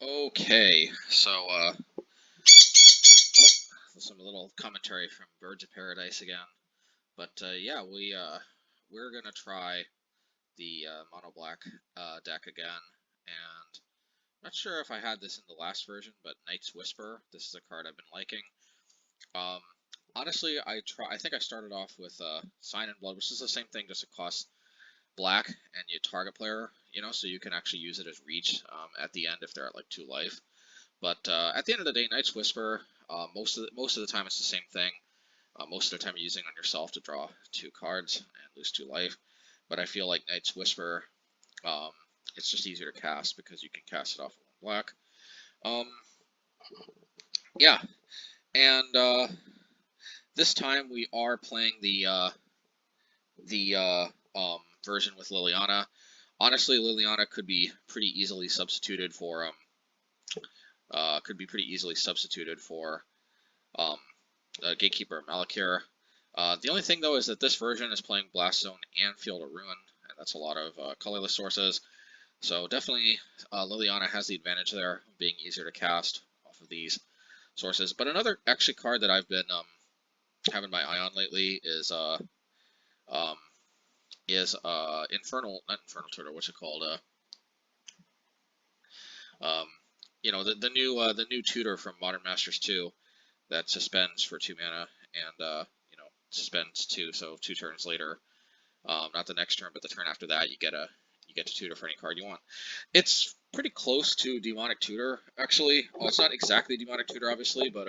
Okay, so some little commentary from Birds of Paradise again. But yeah, we're gonna try the mono black deck again, and not sure if I had this in the last version, but Knight's Whisper. This is a card I've been liking. Um, honestly, I think I started off with Sign and Blood, which is the same thing, just it costs black and you target player, so you can actually use it as reach at the end if they're at like 2 life. But at the end of the day, Knight's Whisper, most of the time it's the same thing. Most of the time you're using on yourself to draw 2 cards and lose 2 life. But I feel like Knight's Whisper, um, it's just easier to cast because you can cast it off of 1 black. Um, yeah, and this time we are playing the version with Liliana. Honestly, Liliana could be pretty easily substituted for um, Gatekeeper Malakir. The only thing though is that this version is playing Blast Zone and Field of Ruin, and that's a lot of colorless sources. So definitely Liliana has the advantage there, being easier to cast off of these sources. But another actually card that I've been having my eye on lately is um, not Infernal Tutor, what's it called? Um, the new tutor from Modern Masters 2 that suspends for 2 mana and suspends 2, so 2 turns later, not the next turn, but the turn after that, you get to tutor for any card you want. It's pretty close to Demonic Tutor, actually. Well, it's not exactly Demonic Tutor, obviously, but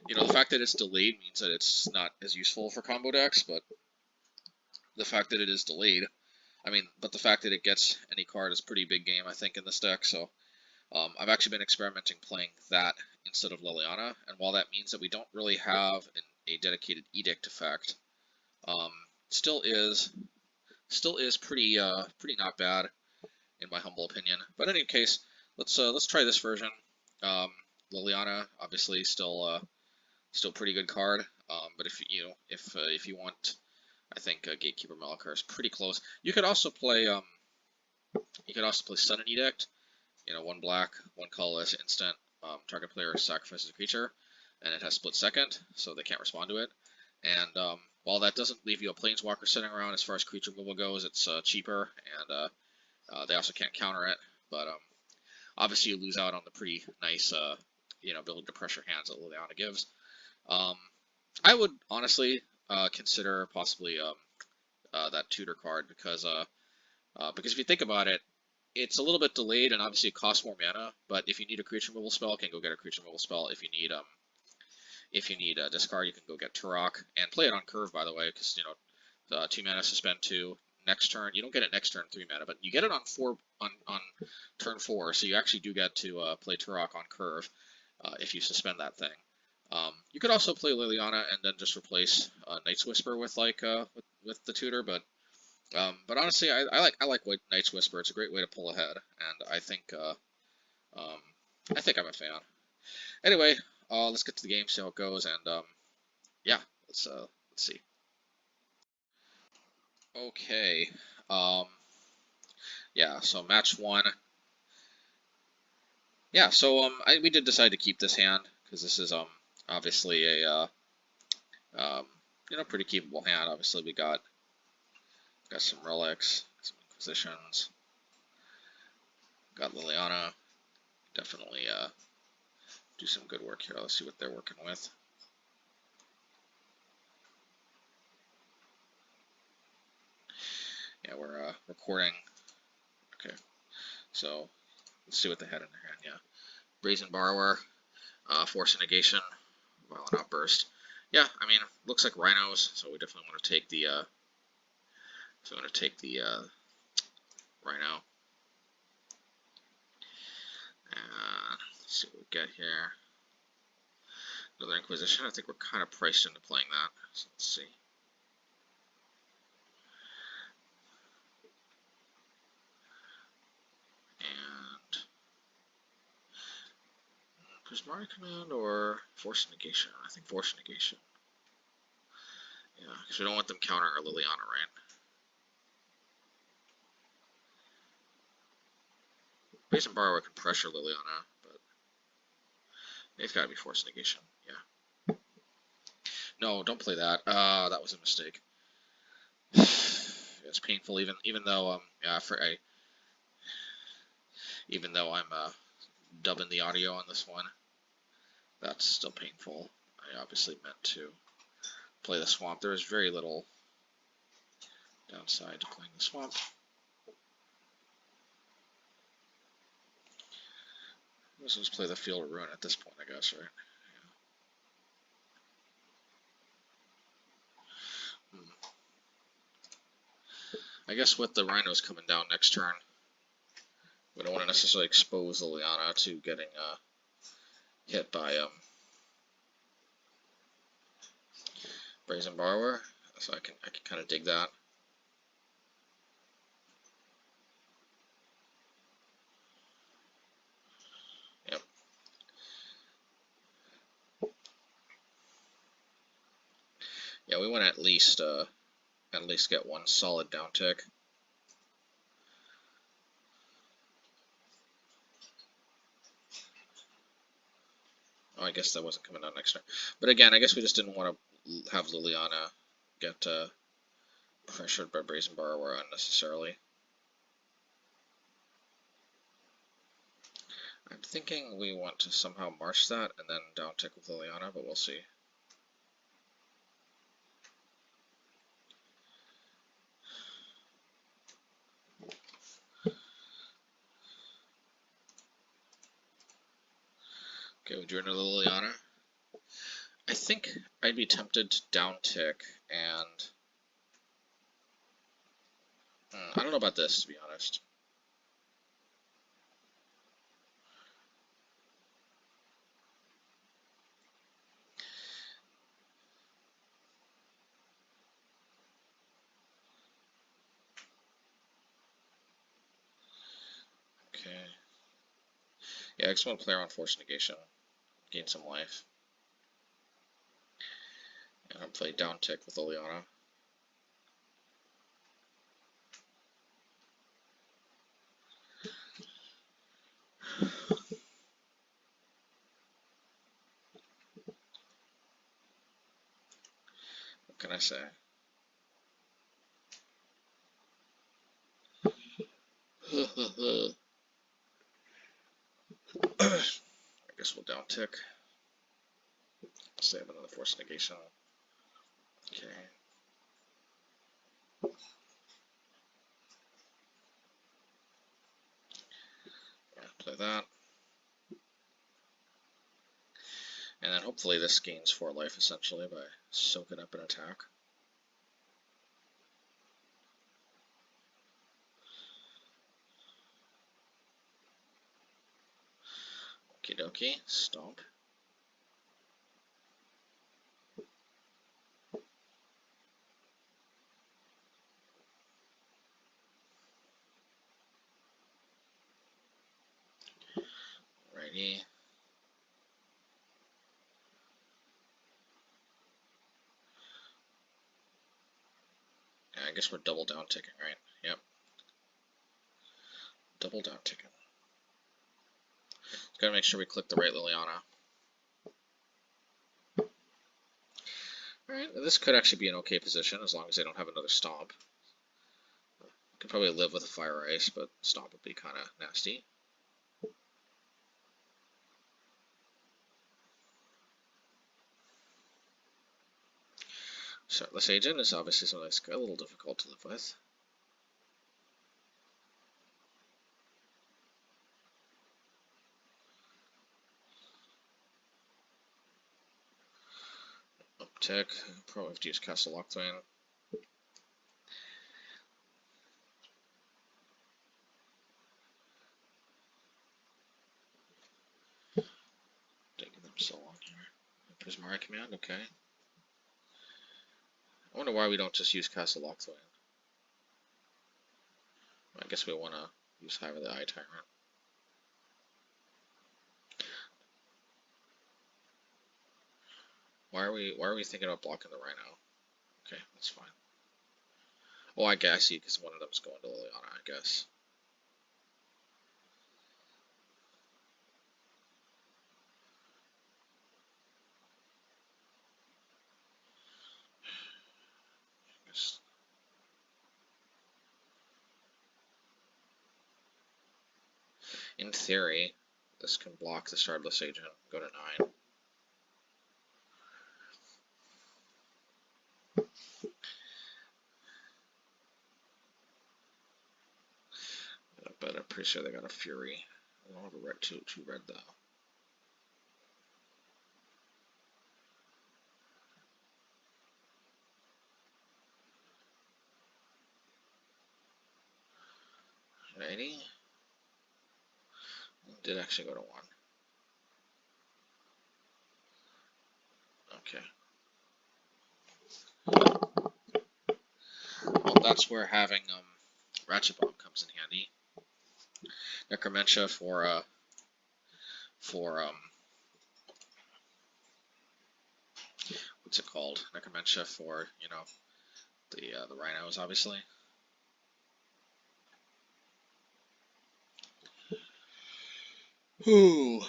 the fact that it's delayed means that it's not as useful for combo decks. But the fact that it is delayed, but the fact that it gets any card is pretty big game, I think, in this deck. So I've actually been experimenting playing that instead of Liliana, and while that means that we don't really have a dedicated edict effect, um, still is pretty not bad in my humble opinion. But in any case, let's try this version. Um, Liliana obviously still pretty good card, but if you want, I think Gatekeeper Malakir is pretty close. You could also play Sudden Edict. 1 black, 1 colorless, instant. Target player sacrifices a creature, and it has split second, so they can't respond to it. And while that doesn't leave you a planeswalker sitting around, as far as creature removal goes, it's cheaper, and they also can't counter it. But obviously, you lose out on the pretty nice, ability to pressure hands that Liliana gives. I would honestly consider possibly that tutor card because if you think about it, it's a little bit delayed, and obviously it costs more mana. But if you need a creature removal spell, you can go get a creature removal spell. If you need a discard, you can go get Tourach and play it on curve. By the way, because 2 mana suspend 2. Next turn, you don't get it next turn 3 mana, but you get it on turn 4. So you actually do get to play Tourach on curve if you suspend that thing. You could also play Liliana and then just replace Knight's Whisper with with the tutor, but honestly, I like Knight's Whisper. It's a great way to pull ahead, and um, I think I'm a fan. Anyway, let's get to the game, see how it goes, and yeah, let's see. Okay, um, yeah, so match 1. Yeah, so we did decide to keep this hand because this is obviously a pretty keepable hand. Obviously, we got some relics, some Inquisitions, got Liliana. Definitely do some good work here. Let's see what they're working with. Yeah, we're recording. Okay, so let's see what they had in their hand. Yeah, Brazen Borrower, Force Negation, Violent Outburst. Yeah, looks like Rhinos, so we definitely want to take the Rhino. And let's see what we get here. Another Inquisition. I think we're kind of priced into playing that. So let's see. And Prismari Command or Force Negation? I think Force Negation. Yeah, because we don't want them countering our Liliana, right? Brazen Borrower can pressure Liliana, but they've got to be forced negation. Yeah. No, don't play that. That was a mistake. It's painful, even though yeah, even though I'm dubbing the audio on this one, that's still painful. I obviously meant to play the swamp. There is very little downside to playing the swamp. Let's just play the Field of Ruin at this point, I guess, right? Yeah. I guess with the Rhinos coming down next turn, we don't want to necessarily expose Liliana to getting hit by Brazen Borrower, so I can kind of dig that. Yep. Yeah, we want to at least get one solid down tick. Oh, I guess that wasn't coming down next turn. But again, I guess we just didn't want to have Liliana get pressured by Brazen Borrower unnecessarily. I'm thinking we want to somehow march that and then down tick with Liliana, but we'll see. Okay, we drew into Liliana. I think I'd be tempted to down tick and I don't know about this, to be honest. Okay. Yeah, I just want to play around Force Negation, gain some life. And I'll play down tick with Liliana. What can I say? I guess we'll down tick. Save another Force Negation. Okay. Yeah, play that. And then hopefully this gains 4 life essentially by soaking up an attack. Okie dokie, stomp. Righty. Yeah, I guess we're double down ticking, right? Yep. Double down ticking. Just gotta make sure we click the right Liliana. Alright, this could actually be an okay position as long as they don't have another stomp. Could probably live with a Fire Ice, but stomp would be kind of nasty. Shirtless Agent is obviously something that's a little difficult to live with. Uptick, probably have to use Castle Locthwain. Taking them so long here. Prismari Command, okay. I wonder why we don't just use Castle Locthwain. I guess we want to use Hive of the Eye Tyrant. Why are we thinking about blocking the Rhino? Okay, that's fine. Oh, I guess because one of them's going to Liliana, I guess. In theory, this can block the Shardless Agent, go to 9. But I'm pretty sure they got a Fury. I don't have a red, two red though. Righty. Did actually go to 1. Okay. Well, that's where having Ratchet Bomb comes in handy. Necromentia for what's it called? Necromentia for, you know, the Rhinos, obviously. Ooh.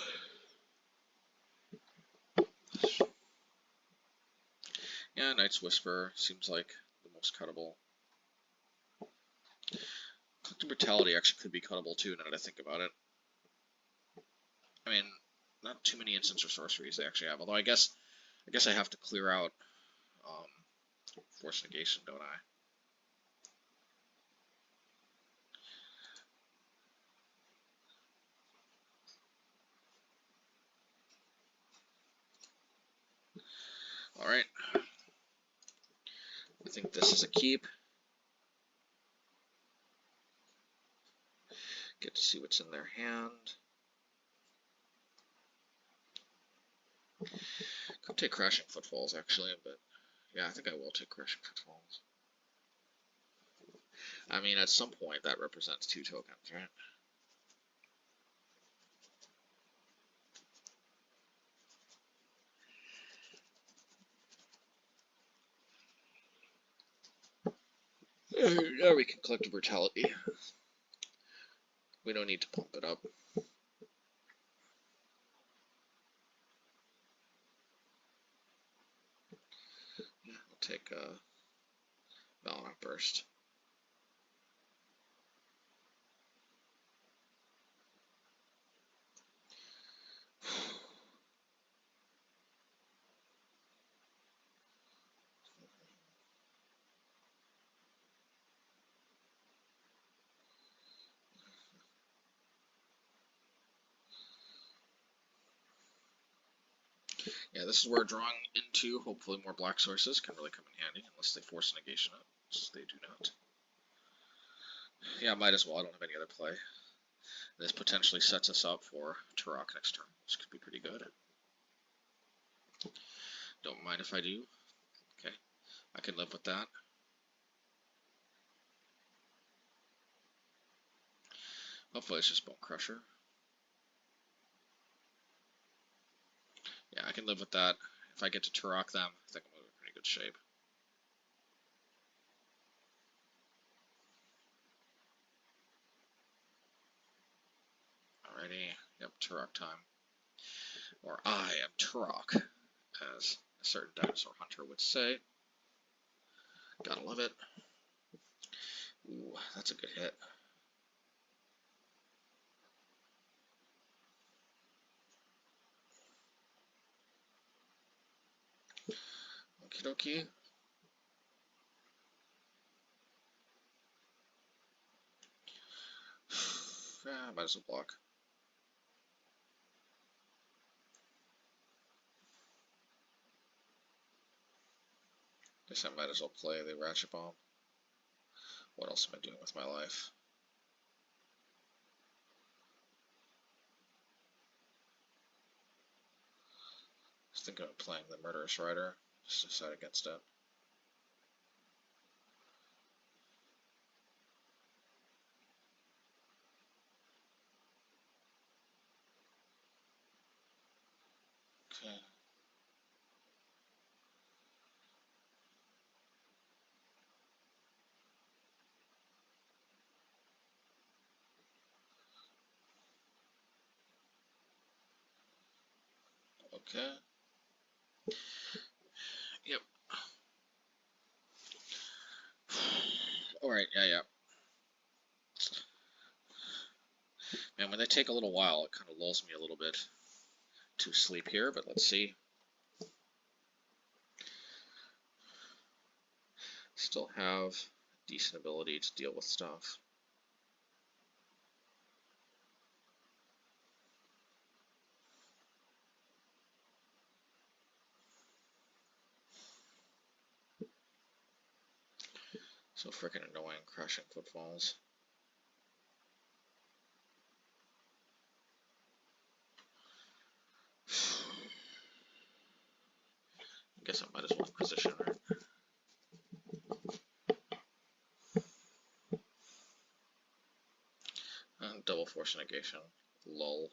Yeah, Knight's Whisper seems like the most cuttable. Collective Brutality actually could be cuttable too, now that I think about it. I mean, not too many instants or sorceries they actually have, although I guess I have to clear out Force Negation, don't I? Alright. I think this is a keep. Get to see what's in their hand. Could take Crashing Footfalls, actually, but yeah, I think I will take Crashing Footfalls. I mean, at some point, that represents 2 tokens, right? Now we can Collective Brutality. We don't need to pump it up. Yeah, I'll take Valorant Burst. Yeah, this is where drawing into, hopefully, more black sources can really come in handy, unless they force negation up, which they do not. Yeah, might as well. I don't have any other play. This potentially sets us up for Tourach next turn, which could be pretty good. Don't mind if I do. Okay, I can live with that. Hopefully it's just Bone Crusher. Yeah, I can live with that. If I get to Tourach them, I think I'm in pretty good shape. Alrighty, yep, Tourach time. Or I am Tourach, as a certain dinosaur hunter would say. Gotta love it. Ooh, that's a good hit. Okie dokie. Yeah, might as well block. Guess I might as well play the Ratchet Bomb. What else am I doing with my life? I was thinking of playing the Murderous Rider. Just decide against it. Okay. Okay. Yep. Alright, yeah. And when they take a little while, it kind of lulls me a little bit to sleep here, but let's see. Still have decent ability to deal with stuff. So freaking annoying, crashing footfalls. I guess I might as well position her. And double force negation. Lull.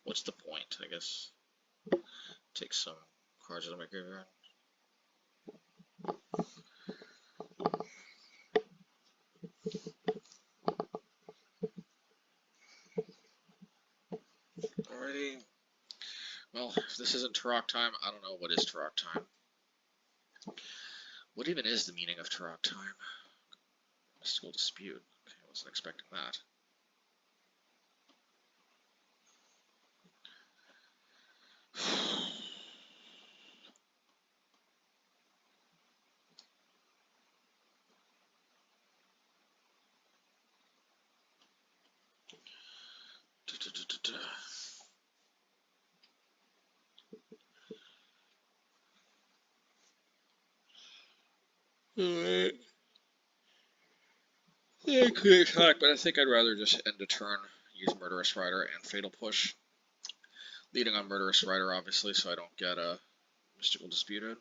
What's the point? I guess take some cards out of my graveyard. Alrighty. Well, if this isn't Tourach time, I don't know what is Tourach time. What even is the meaning of Tourach time? Mystical dispute. Okay, I wasn't expecting that. Alright. Yeah, I could attack, but I think I'd rather just end a turn, use Murderous Rider and Fatal Push. Leading on Murderous Rider, obviously, so I don't get a Mystical Disputed.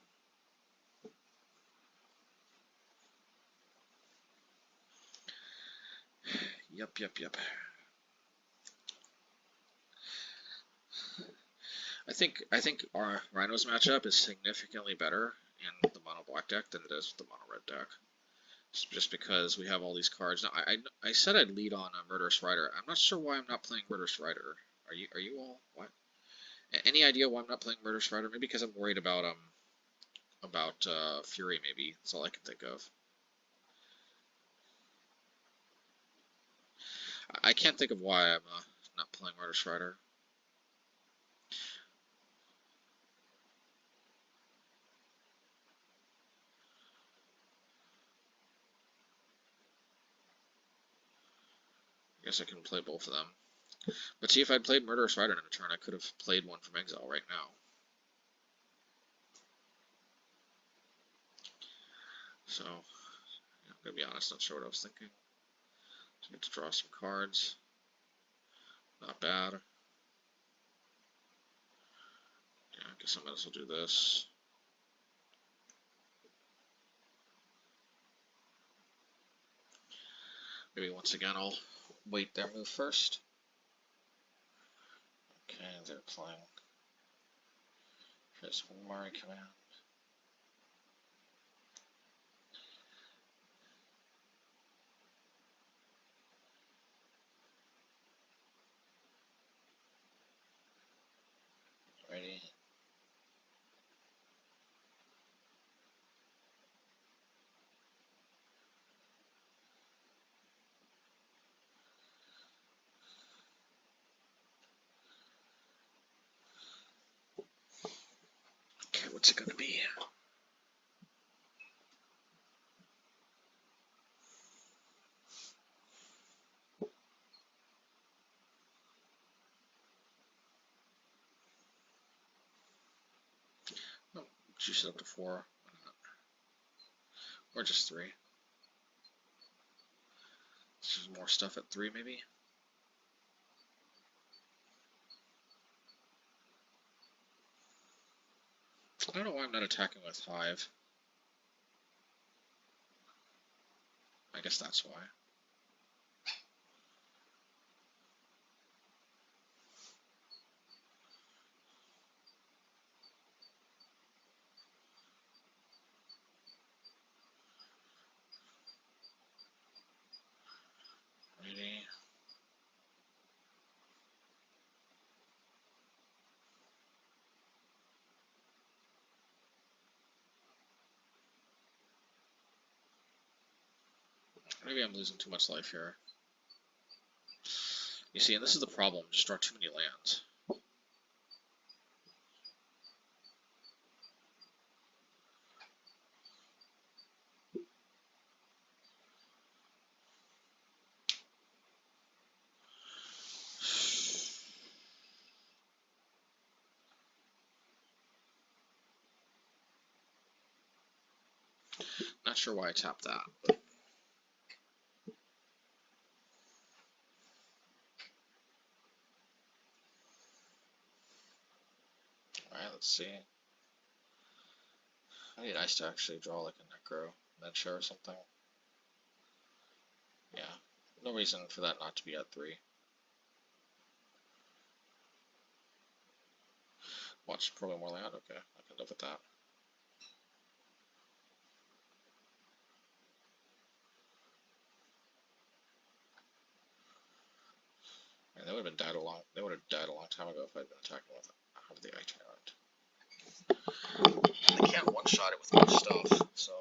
Yep. I think our Rhinos matchup is significantly better in the mono black deck than it is with the mono red deck. Just because we have all these cards. Now, I said I'd lead on a Murderous Rider. I'm not sure why I'm not playing Murderous Rider. Are you all what? Any idea why I'm not playing Murderous Rider? Maybe because I'm worried about Fury. Maybe that's all I can think of. I can't think of why I'm not playing Murderous Rider. I guess I can play both of them. But see, if I'd played Murderous Rider in a turn, I could have played one from exile right now. So, yeah, I'm gonna be honest, not sure what I was thinking. So I get to draw some cards. Not bad. Yeah, I guess I might as well do this. Maybe once again I'll wait their move first. Okay, they're playing his Murray command. Ready? Okay, what's it gonna be? Oh, juice it up to 4. Or just 3. This is more stuff at 3, maybe? I don't know why I'm not attacking with Hive. I guess that's why. Ready? Maybe I'm losing too much life here. You see, and this is the problem, just draw too many lands. Not sure why I tapped that. Alright, let's see. It'd be nice to actually draw like a Necro Belcher or something. Yeah, no reason for that not to be at 3. Watch probably more land, okay, I can live with that. And they would have died a long time ago if I'd been attacking with out of the Eye Tyrant. They can't one-shot it with much stuff, so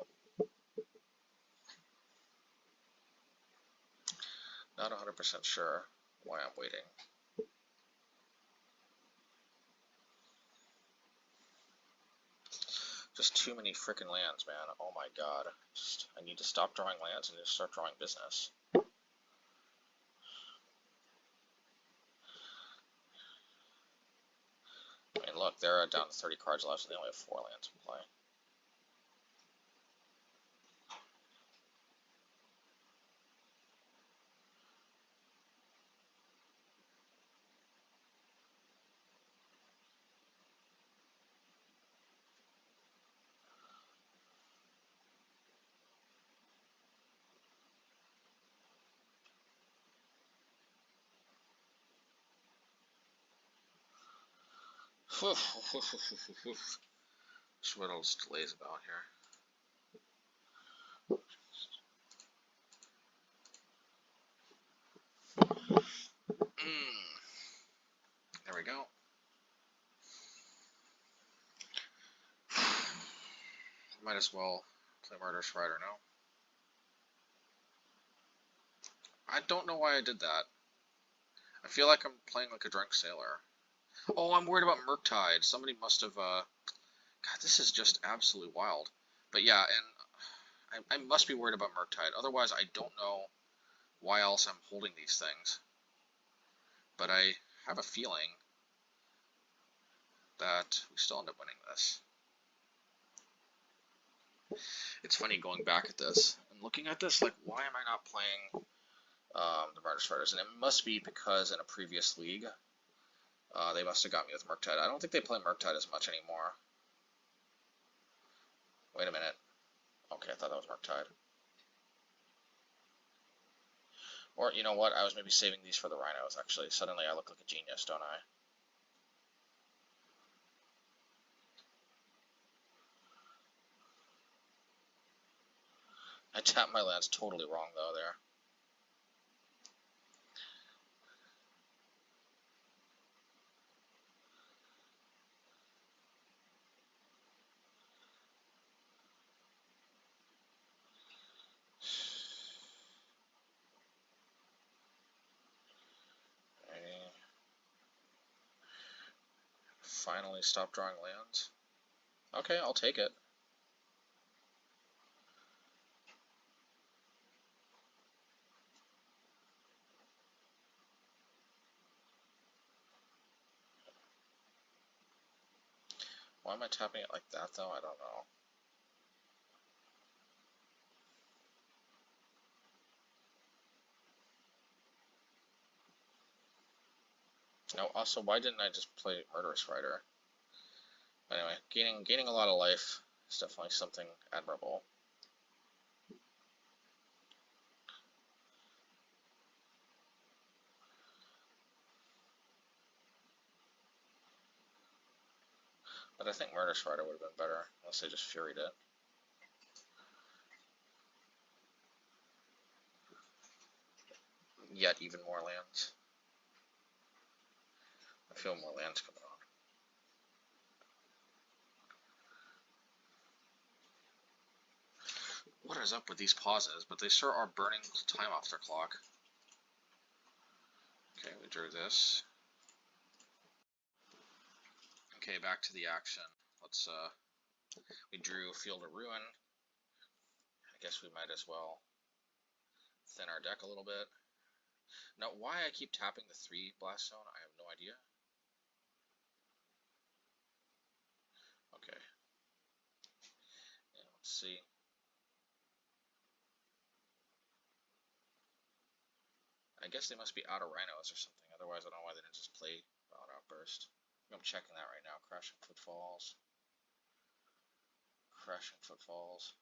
not 100% sure why I'm waiting. Just too many freaking lands, man. Oh my god. I need to stop drawing lands and just start drawing business. I mean, look, they're down to 30 cards left, so they only have 4 lands in play. Just what else delays about here. There we go. Might as well play Murderous Rider now. I don't know why I did that. I feel like I'm playing like a drunk sailor. Oh, I'm worried about Murktide. Somebody must have, God, this is just absolutely wild. But yeah, and I must be worried about Murktide. Otherwise, I don't know why else I'm holding these things. But I have a feeling that we still end up winning this. It's funny going back at this and looking at this, like, why am I not playing the Murderous Riders? And it must be because in a previous league, they must have got me with Murktide. I don't think they play Murktide as much anymore. Wait a minute. Okay, I thought that was Murktide. Or, you know what, I was maybe saving these for the Rhinos, actually. Suddenly I look like a genius, don't I? I tapped my lands totally wrong, though, there. Finally stop drawing lands. Okay, I'll take it. Why am I tapping it like that, though? I don't know. No, also, why didn't I just play Murderous Rider? Anyway, gaining a lot of life is definitely something admirable. But I think Murderous Rider would have been better, unless they just Furied it. Yet even more lands. I feel more lands coming on. What a is up with these pauses, but they sure are burning time off their clock. Okay, we drew this. Okay, back to the action. Let's, we drew Field of Ruin. I guess we might as well thin our deck a little bit. Now, why I keep tapping the 3 Blast Zone, I have no idea. Okay. Yeah, let's see. I guess they must be out of Rhinos or something, otherwise I don't know why they didn't just play Wild Outburst. I'm checking that right now. Crashing Footfalls. Crashing Footfalls.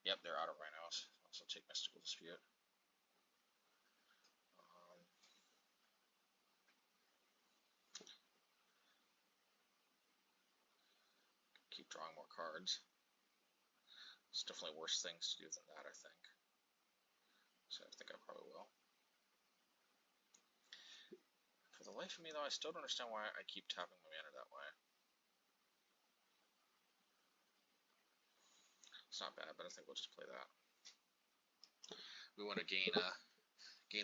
Yep, they're out of Rhinos. Also take Mystical Dispute. Keep drawing more cards. There's definitely worse things to do than that, I think. So I think I probably will. For the life of me, though, I still don't understand why I keep tapping my mana that way. It's not bad, but I think we'll just play that. We want to gain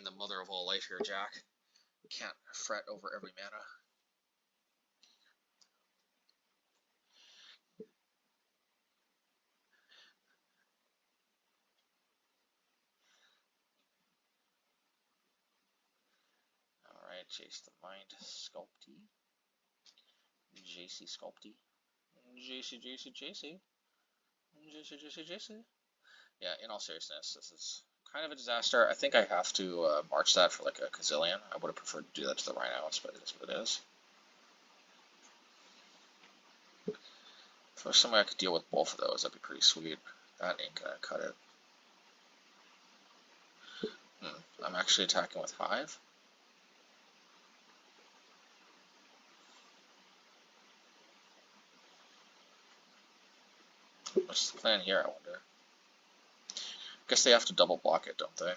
the mother of all life here, Jack. Can't fret over every mana. Alright, Chase the Mind, Sculpty. JC Sculpty. JC. Yeah, in all seriousness, this is kind of a disaster. I think I have to march that for like a Kozilek. I would have preferred to do that to the Rhinos, but it is what it is. If there was some way I could deal with both of those, that'd be pretty sweet. That ain't gonna cut it. I'm actually attacking with Hive. What's the plan here, I wonder? Guess they have to double block it, don't they?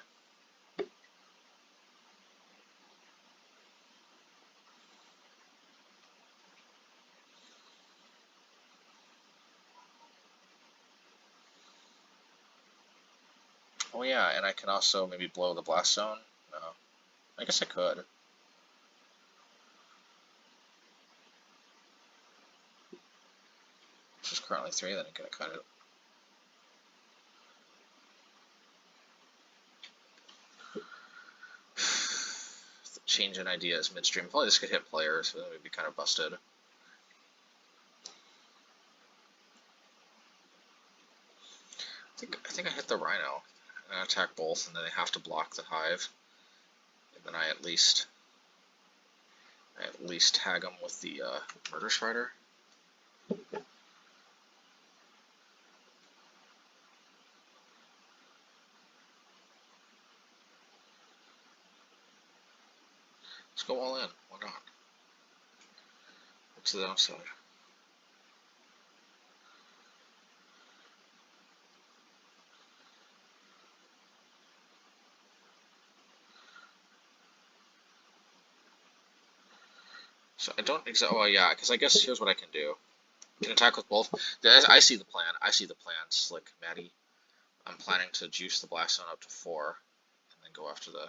Oh yeah, and I can also maybe blow the Blast Zone? No. I guess I could. Which is currently 3, then I'm gonna cut it. Change in ideas midstream. Probably this could hit players, so that would be kind of busted. I think I hit the Rhino. And I attack both, and then they have to block the Hive. And then I at least tag them with the Murder Strider. Let's go all in. Why not? What's the downside? So I don't exactly. Well, yeah, because I guess here's what I can do. I can attack with both. I see the plan. Slick Maddie. I'm planning to juice the Blast Zone up to 4, and then go after the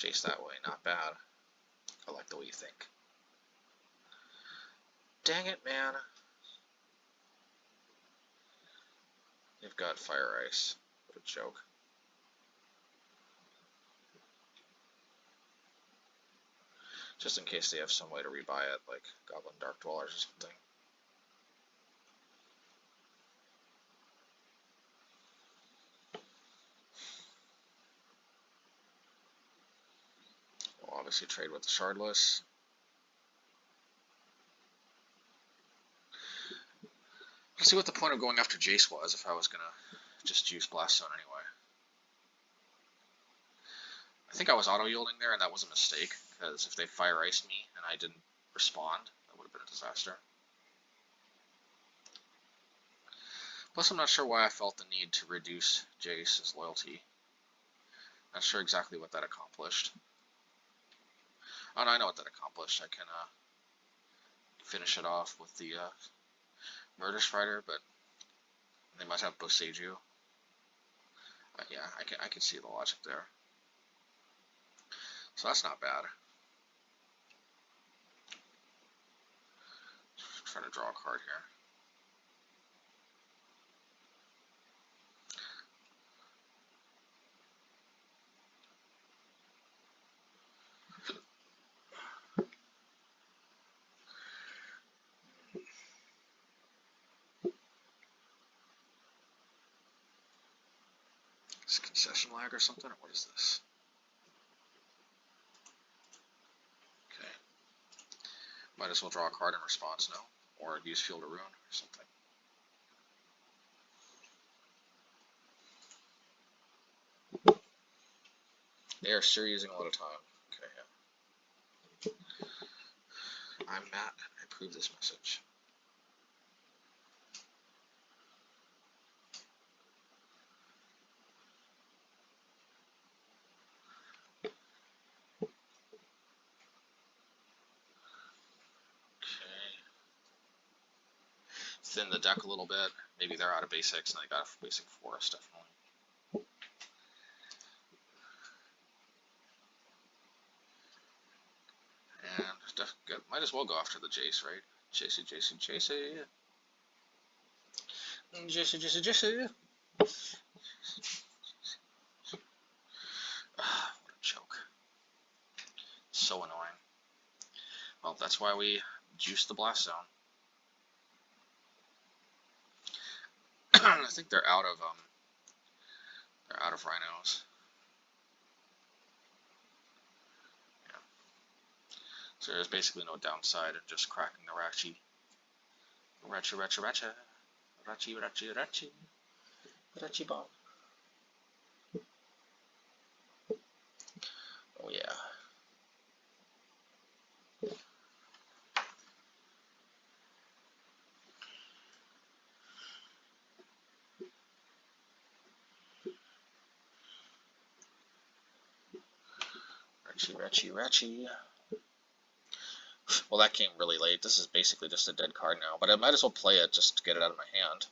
Jace that way. Not bad. I like the way you think. Dang it, man. They've got Fire Ice. What a joke. Just in case they have some way to rebuy it, like Goblin Dark Dwellers or something. We'll obviously trade with the Shardless. Let's see what the point of going after Jace was if I was gonna just juice Blast Zone anyway. I think I was auto-yielding there, and that was a mistake, because if they Fire Iced me and I didn't respond, that would have been a disaster. Plus, I'm not sure why I felt the need to reduce Jace's loyalty. Not sure exactly what that accomplished. Oh, no, I know what that accomplished. I can finish it off with the Murder Strider, but they might have Boseiju. Yeah, I can see the logic there. So that's not bad. Trying to draw a card here. Is it concession lag or something, or what is this? Okay. Might as well draw a card in response now, or use Field of Ruin or something. They are sure using a lot of time. Okay, yeah. I'm Matt, and I approve this message. Thin the deck a little bit. Maybe they're out of basics and they got a basic forest, definitely. And might as well go after the Jace, right? Jace. What a choke. So annoying. Well, that's why we juiced the Blast Zone. I think they're out of Rhinos. Yeah. So there's basically no downside in just cracking the Rachi. Rachi bomb. Oh yeah. Rachi. Well, that came really late. This is basically just a dead card now, but I might as well play it just to get it out of my hand.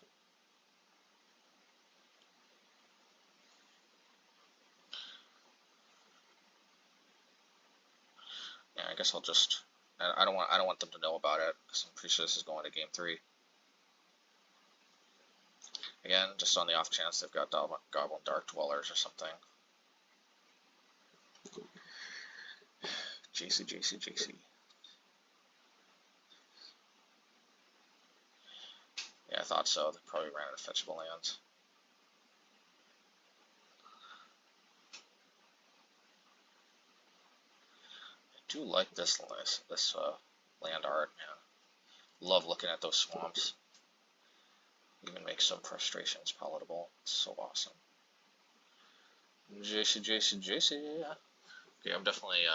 Yeah, I guess I'll just. I don't want them to know about it because I'm pretty sure this is going to Game 3. Again, just on the off chance they've got Goblin Dark Dwellers or something. JC. Yeah, I thought so. They probably ran out of fetchable lands. I do like this land art, man. Love looking at those swamps. Even makes some frustrations palatable. It's so awesome. JC. Okay, I'm definitely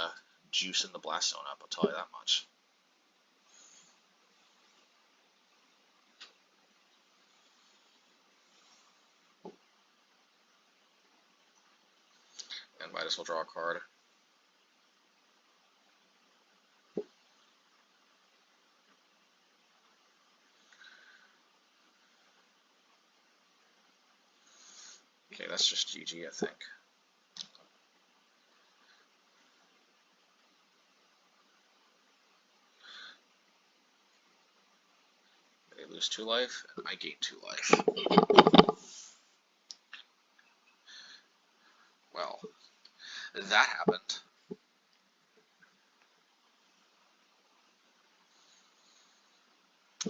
juicing the Blast Zone up, I'll tell you that much. And might as well draw a card. Okay, that's just GG, I think. They lose 2 life, and I gain 2 life. Well, that happened.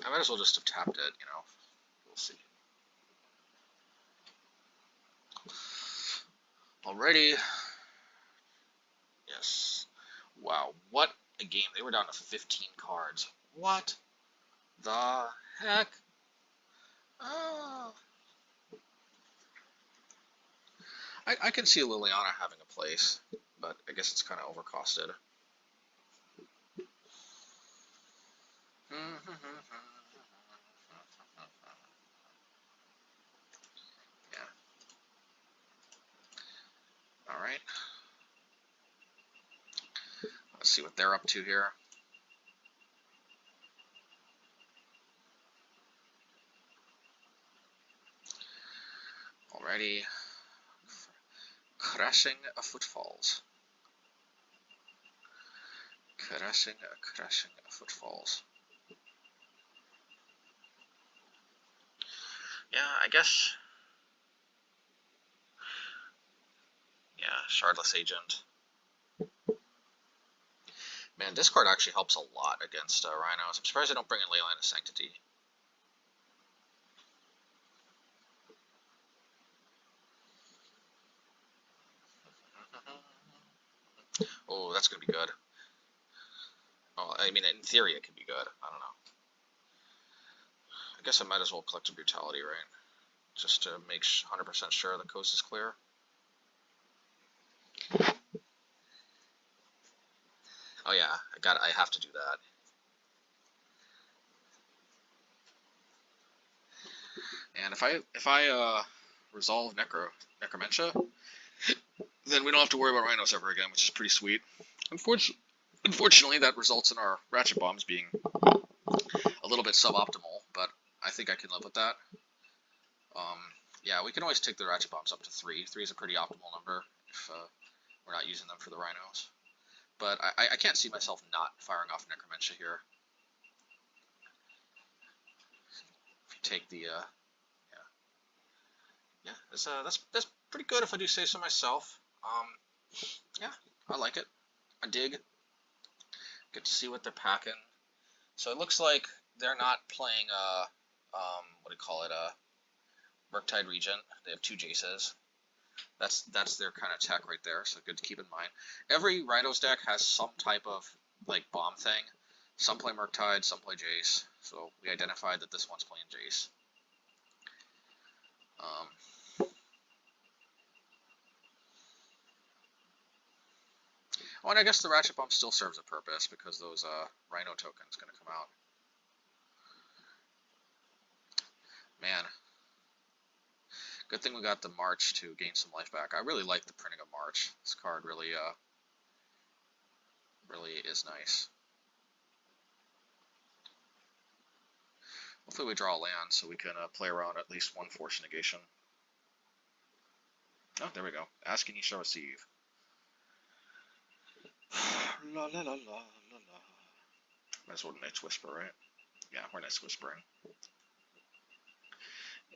I might as well just have tapped it, you know. We'll see. Alrighty. Yes. Wow, what a game. They were down to 15 cards. What the heck? Oh. I can see Liliana having a place, but I guess it's kind of overcosted. Yeah. Alright. Let's see what they're up to here. Alrighty. Crashing footfalls. Crashing footfalls. Yeah, I guess. Yeah, Shardless Agent. Man, Discord actually helps a lot against Rhinos. I'm surprised they don't bring in Liliana Sanctity. Oh, that's going to be good. Well, I mean, in theory, it could be good. I don't know. I guess I might as well Collective Brutality, right? Just to make 100% sure the coast is clear. Oh yeah, I have to do that. And if I resolve Necromentia, then we don't have to worry about Rhinos ever again, which is pretty sweet. Unfortunately, that results in our Ratchet Bombs being a little bit suboptimal, but I think I can live with that. Yeah, we can always take the Ratchet Bombs up to 3. 3 is a pretty optimal number if we're not using them for the Rhinos. But I can't see myself not firing off Necromentia here. If you take the, yeah, that's pretty good if I do say so myself. Yeah, I like it. I dig. Get to see what they're packing. So it looks like they're not playing what do you call it, Murktide Regent. They have 2 Jaces. That's their kind of tech right there, so good to keep in mind. Every Rhinos deck has some type of like bomb thing. Some play Murktide, some play Jace. So we identified that this one's playing Jace. Oh, and I guess the Ratchet Bomb still serves a purpose because those Rhino tokens going to come out. Man, good thing we got the March to gain some life back. I really like the printing of March. This card really is nice. Hopefully we draw a land so we can play around at least one Force Negation. Oh, there we go. Ask and you shall receive. La la la la la la. Might as well Night's Whisper, right? Yeah, we're Night's Whispering.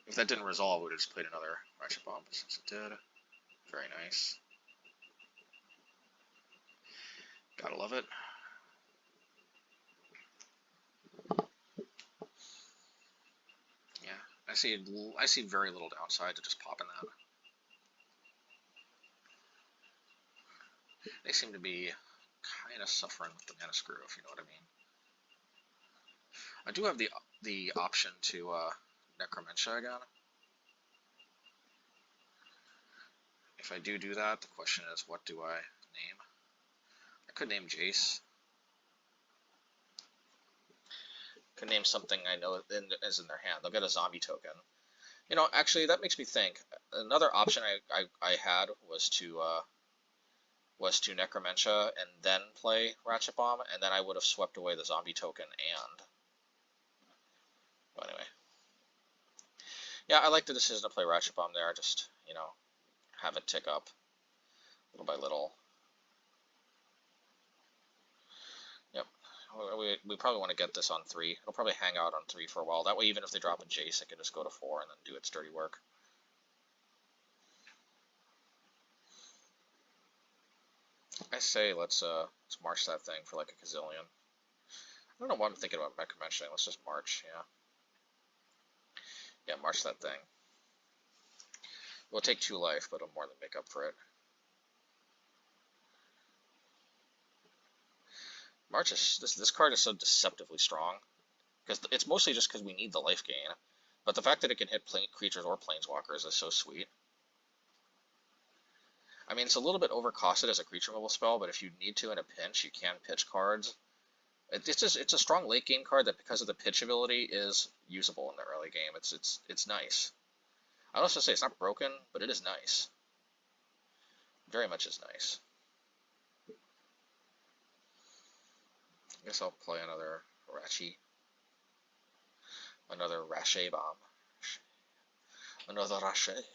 If that didn't resolve, we would have just played another Ratchet Bomb, but since it did, very nice. Gotta love it. Yeah, I see very little downside to just popping that. They seem to be kind of suffering with the mana screw, if you know what I mean. I do have the option to Necromentia again. If I do that, the question is, what do I name? I could name Jace. Could name something I know is in their hand. They'll get a zombie token. You know, actually, that makes me think. Another option I had was to Necromentia and then play Ratchet Bomb, and then I would have swept away the zombie token and. Well, anyway. Yeah, I like the decision to play Ratchet Bomb there. Just, you know, have it tick up little by little. Yep. We probably want to get this on 3. It'll probably hang out on 3 for a while. That way, even if they drop a Jace, it can just go to 4 and then do its dirty work. I say let's march that thing for like a gazillion. I don't know what I'm thinking about Necromentia. Let's just march, yeah. Yeah, march that thing. We'll take 2 life, but it'll more than make up for it. March is this card is so deceptively strong because it's mostly just because we need the life gain, but the fact that it can hit creatures or planeswalkers is so sweet. I mean, it's a little bit overcosted as a creature removal spell, but if you need to in a pinch, you can pitch cards. It's a strong late game card that, because of the pitch ability, is usable in the early game. It's nice. I don't also say it's not broken, but it is nice. Very much is nice. I guess I'll play another Ratchet Bomb. Another Ratchet.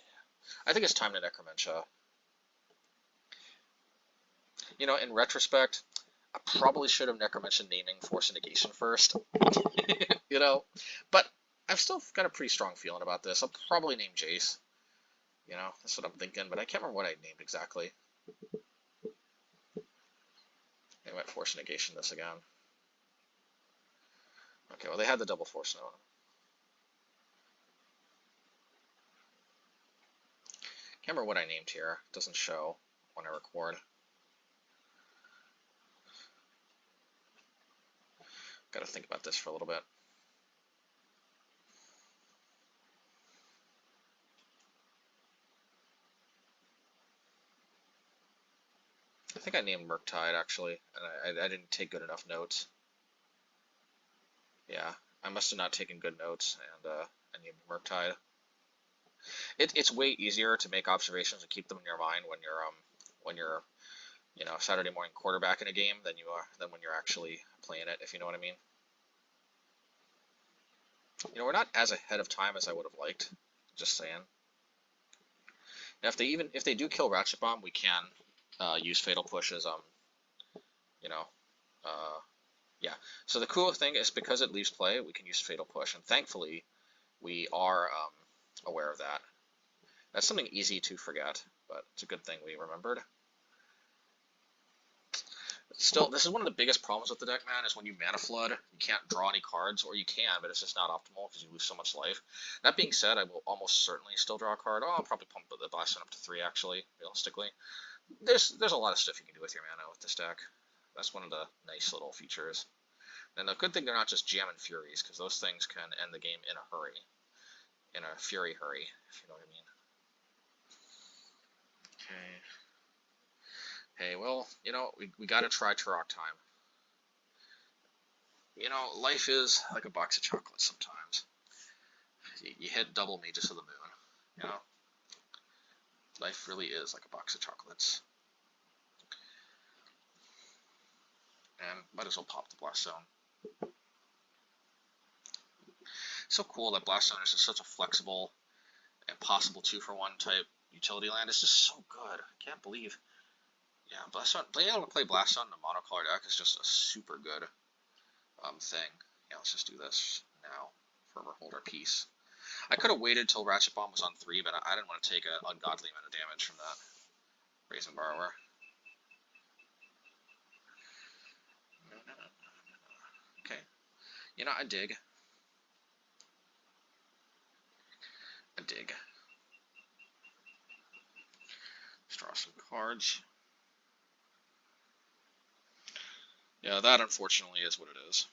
I think it's time to Necromentia. You know, in retrospect, I probably should have necromentioned naming Force Negation first. You know, but I've still got a pretty strong feeling about this. I'll probably name Jace. You know, that's what I'm thinking, but I can't remember what I named exactly. I might Force Negation this again. Okay, well, they had the double Force note. Can't remember what I named here. It doesn't show when I record. Gotta think about this for a little bit. I think I named Murktide, actually, and I didn't take good enough notes. Yeah, I must have not taken good notes, and I named Murktide. It's way easier to make observations and keep them in your mind when you're you know, Saturday morning quarterback in a game than when you're actually playing it, if you know what I mean. You know, we're not as ahead of time as I would have liked. Just saying. Now, if they do kill Ratchet Bomb, we can use Fatal Push as you know, yeah. So the cool thing is because it leaves play, we can use Fatal Push, and thankfully we are aware of that. That's something easy to forget, but it's a good thing we remembered. Still, this is one of the biggest problems with the deck, man, is when you mana flood, you can't draw any cards, or you can, but it's just not optimal because you lose so much life. That being said, I will almost certainly still draw a card. Oh, I'll probably pump the Blast Zone up to 3, actually, realistically. There's a lot of stuff you can do with your mana with this deck. That's one of the nice little features. And the good thing they're not just jamming Furies, because those things can end the game in a hurry. In a Fury hurry, if you know what I mean. Okay. Hey, well, you know, we gotta try Tourach time. You know, life is like a box of chocolates sometimes. You hit double Mages of the Moon, you know? Life really is like a box of chocolates. And might as well pop the Blast Zone. So cool that Blast Zone is just such a flexible and possible 2-for-1 type utility land. It's just so good. I can't believe. Yeah, Blast Zone, being able to play Blast Zone in a monocolor deck is just a super good thing. Yeah, let's just do this now. Forever hold our peace. I could have waited till Ratchet Bomb was on 3, but I didn't want to take an ungodly amount of damage from that. Brazen Borrower. Okay. You know, I dig. Let's draw some cards. Yeah, that unfortunately is what it is.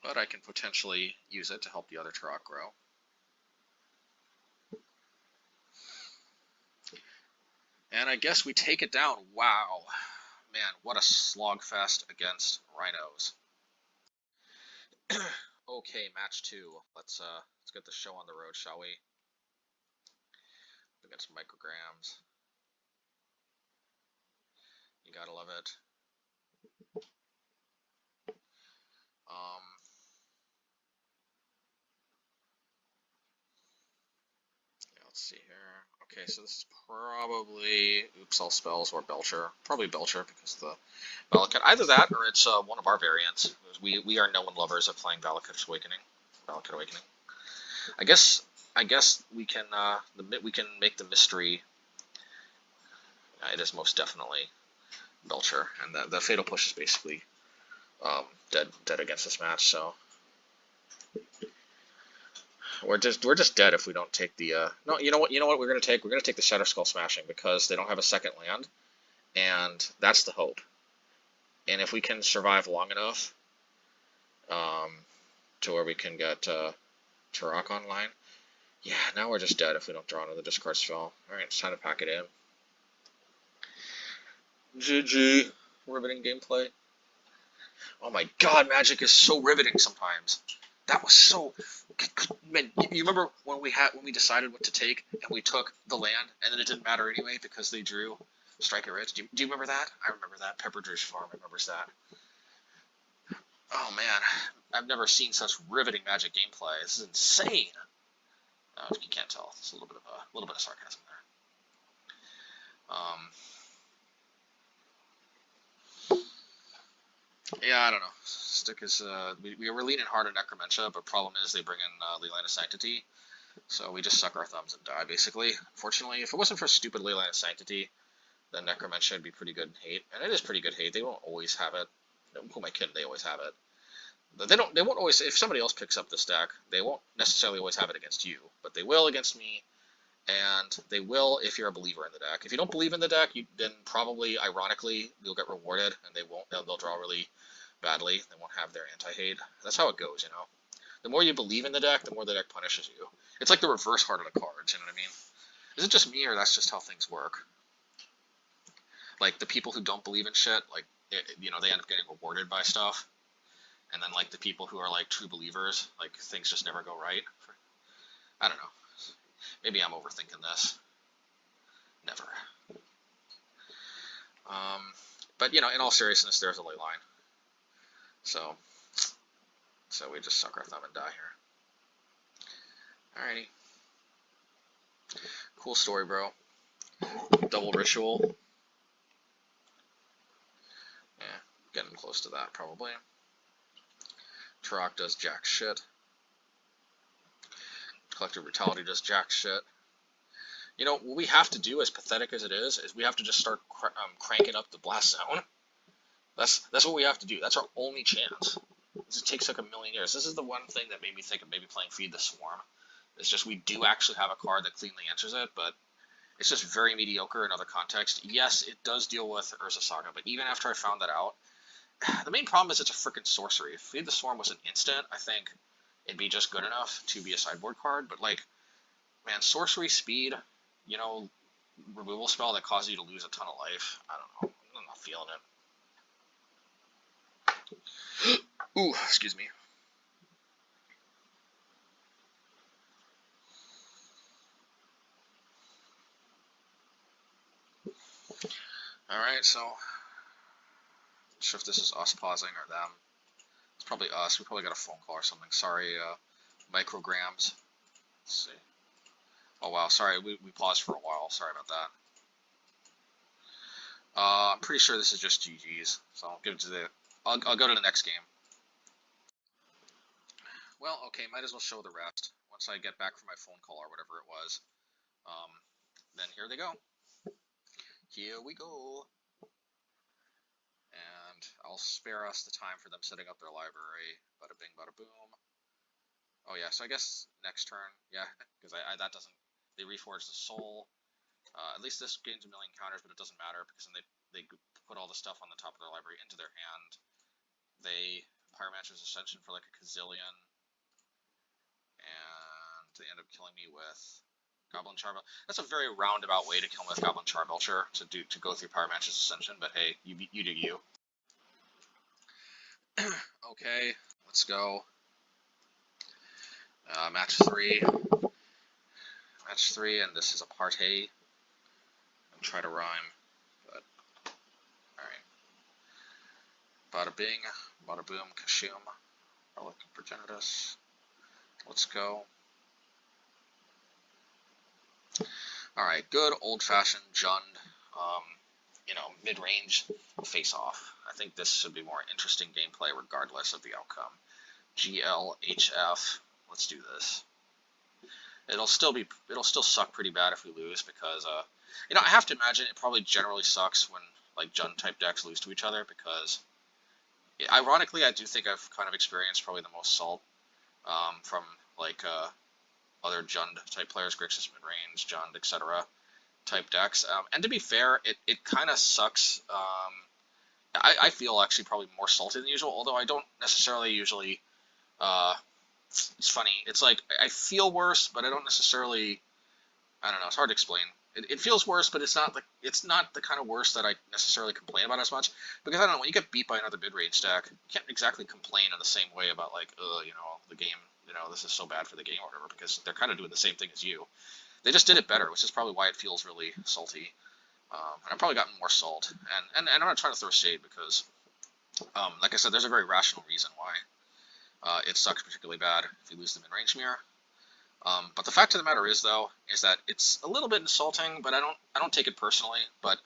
But I can potentially use it to help the other Tourach grow. And I guess we take it down. Wow. Man, what a slogfest against Rhinos. Okay, match 2. Let's get the show on the road, shall we? Against Micrograms. You gotta love it. Yeah, let's see here. Okay, so this is probably all spells or Belcher. Probably Belcher because of the Valakut. Either that or it's one of our variants. We are known lovers of playing Valakut Awakening. I guess we can make the mystery. It is most definitely Belcher, and the Fatal Push is basically dead against this match. So we're just dead if we don't take the. No, you know what we're gonna take. We're gonna take the Shatter Skull Smashing because they don't have a second land, and that's the hope. And if we can survive long enough, to where we can get Tourach online, yeah, now we're just dead if we don't draw another discard spell. All right, it's time to pack it in. GG. Riveting gameplay. Oh my god, Magic is so riveting sometimes. That was so. Man, you remember when we decided what to take and we took the land and then it didn't matter anyway because they drew Strike It Rich? Do you remember that? I remember that. Pepper Drew's Farm remembers that. Oh man, I've never seen such riveting Magic gameplay. This is insane. If you can't tell, it's a little bit of sarcasm Yeah, I don't know. Stick is we were leaning hard on Necromentia, but problem is they bring in Liliana Sanctity, so we just suck our thumbs and die basically. Unfortunately, if it wasn't for stupid Liliana Sanctity, then Necromentia would be pretty good in hate, and it is pretty good hate. They won't always have it. Who am I kidding? They always have it. But they don't. They won't always. If somebody else picks up this deck, they won't necessarily always have it against you, but they will against me, and they will if you're a believer in the deck. If you don't believe in the deck, then probably, ironically, you'll get rewarded, and they won't. They'll draw really badly. They won't have their anti-hate. That's how it goes, you know. The more you believe in the deck, the more the deck punishes you. It's like the reverse heart of the cards, you know what I mean? Is it just me, or that's just how things work? Like, the people who don't believe in shit, like, you know, they end up getting rewarded by stuff. And then, like, the people who are, like, true believers, like, things just never go right. I don't know. Maybe I'm overthinking this. Never. But, you know, in all seriousness, there's a ley line. So we just suck our thumb and die here. Alrighty. Cool story, bro. Double ritual. Yeah, getting close to that, probably. Tourach does jack shit. Collective Brutality does jack shit. You know, what we have to do, as pathetic as it is we have to just start cranking up the blast zone. That's what we have to do. That's our only chance. It takes like a million years. This is the one thing that made me think of maybe playing Feed the Swarm. It's just we do actually have a card that cleanly answers it, but it's just very mediocre in other contexts. Yes, it does deal with Urza Saga, but even after I found that out, the main problem is it's a freaking sorcery. If Feed the Swarm was an instant, I think it'd be just good enough to be a sideboard card, but like, man, sorcery speed, you know, removal spell that causes you to lose a ton of life, I don't know. I'm not feeling it. Ooh, excuse me. Alright, so, not sure if this is us pausing or them. It's probably us. We probably got a phone call or something. Sorry, micrograms. Let's see. Oh wow, sorry, we paused for a while. Sorry about that. I'm pretty sure this is just GG's, so I'll give it to the. I'll go to the next game. Well, okay, might as well show the rest once I get back from my phone call or whatever it was. Then here they go. Here we go. And I'll spare us the time for them setting up their library. Bada bing, bada boom. Oh yeah, so I guess next turn, yeah, because that doesn't. They reforge the soul. At least this gains a million counters, but it doesn't matter because then they put all the stuff on the top of their library into their hand. They Pyromancer's Ascension for like a Kozilek, and they end up killing me with Goblin Charbelcher. That's a very roundabout way to kill me with Goblin Charbelcher, to go through Pyromancer's Ascension, but hey, you do you. Okay, let's go. Match 3. Match 3, and this is a party. I'll try to rhyme, but alright. Bada bing, bada boom, kashum. Relic of Progenitus. Let's go. Alright, good old-fashioned Jund, you know, mid-range face-off. I think this should be more interesting gameplay regardless of the outcome. GLHF. Let's do this. It'll still suck pretty bad if we lose because, you know, I have to imagine it probably generally sucks when, like, Jund-type decks lose to each other because, ironically, I do think I've kind of experienced probably the most salt from, like, other Jund-type players, Grixis Midrange, Jund, etc. type decks. And to be fair, it kind of sucks. I feel actually probably more salty than usual, although I don't necessarily usually... it's funny. It's like I feel worse, but I don't necessarily. I don't know. It's hard to explain. It feels worse, but it's not the kind of worse that I necessarily complain about as much. Because I don't know, when you get beat by another mid-range deck, you can't exactly complain in the same way about like, you know, the game. You know, this is so bad for the game or whatever, because they're kind of doing the same thing as you. They just did it better, which is probably why it feels really salty. And I've probably gotten more salt. And I'm not trying to throw shade because, like I said, there's a very rational reason why. It sucks particularly bad if you lose the mid-range mirror. But the fact of the matter is, though, is that it's a little bit insulting, but I don't take it personally. But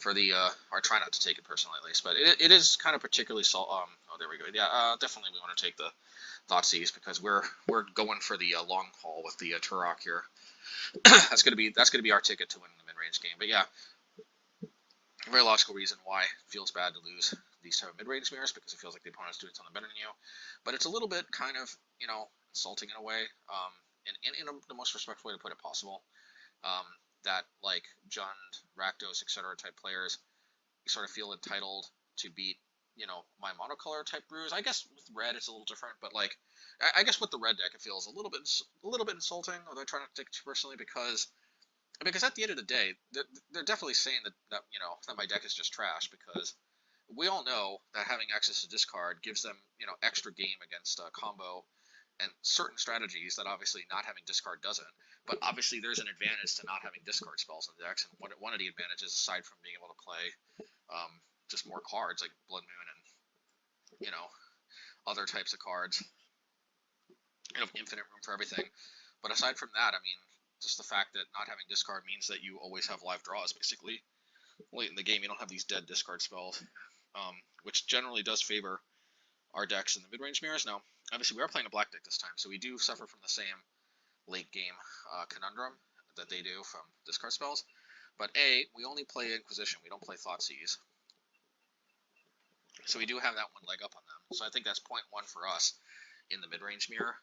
for the or I try not to take it personally at least. But it is kind of particularly oh, there we go. Yeah, definitely we want to take the Thoughtseize because we're going for the long haul with the Tourach here. that's gonna be our ticket to win the mid-range game. But yeah, a very logical reason why it feels bad to lose these type of mid-range mirrors because it feels like the opponent's doing something better than you. But it's a little bit kind of insulting in a way, in the most respectful way to put it possible. That like Jund, Rakdos, etc. type players, you sort of feel entitled to beat my monocolor type brews. I guess with red it's a little different, but like I guess with the red deck it feels a little bit insulting. Although I try not to take it too personally because at the end of the day they're definitely saying that my deck is just trash because we all know that having access to discard gives them extra game against combo and certain strategies that obviously not having discard doesn't. But obviously there's an advantage to not having discard spells in the decks, and one of the advantages aside from being able to play just more cards like Blood Moon and other types of cards, infinite room for everything. But aside from that, I mean, just the fact that not having discard means that you always have live draws basically. Late in the game, you don't have these dead discard spells, which generally does favor our decks in the mid-range mirrors. Now, obviously, we are playing a black deck this time, so we do suffer from the same late game conundrum that they do from discard spells. But we only play Inquisition, we don't play Thoughtseize. So we do have that one leg up on them. So I think that's point one for us in the mid-range mirror.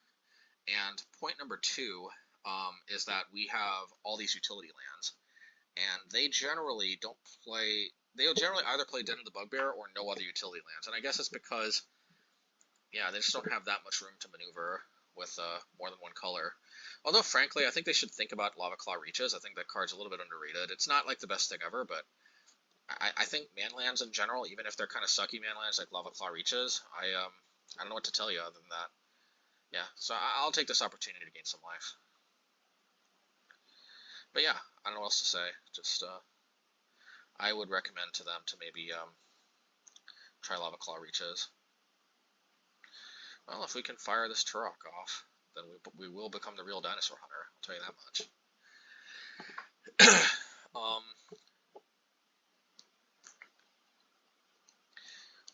And point number two is that we have all these utility lands. And they generally don't play... They'll generally either play Den of the Bugbear or no other utility lands. And I guess it's because, yeah, they just don't have that much room to maneuver with more than one color. Although, frankly, I think they should think about Lava Claw Reaches. I think that card's a little bit underrated. It's not like the best thing ever, but I think manlands in general, even if they're kind of sucky manlands like Lava Claw Reaches, I don't know what to tell you other than that. Yeah, so I'll take this opportunity to gain some life. But yeah, I don't know what else to say. Just I would recommend to them to maybe try Lava Claw Reaches. Well, if we can fire this Tourach off, then we will become the real dinosaur hunter. I'll tell you that much.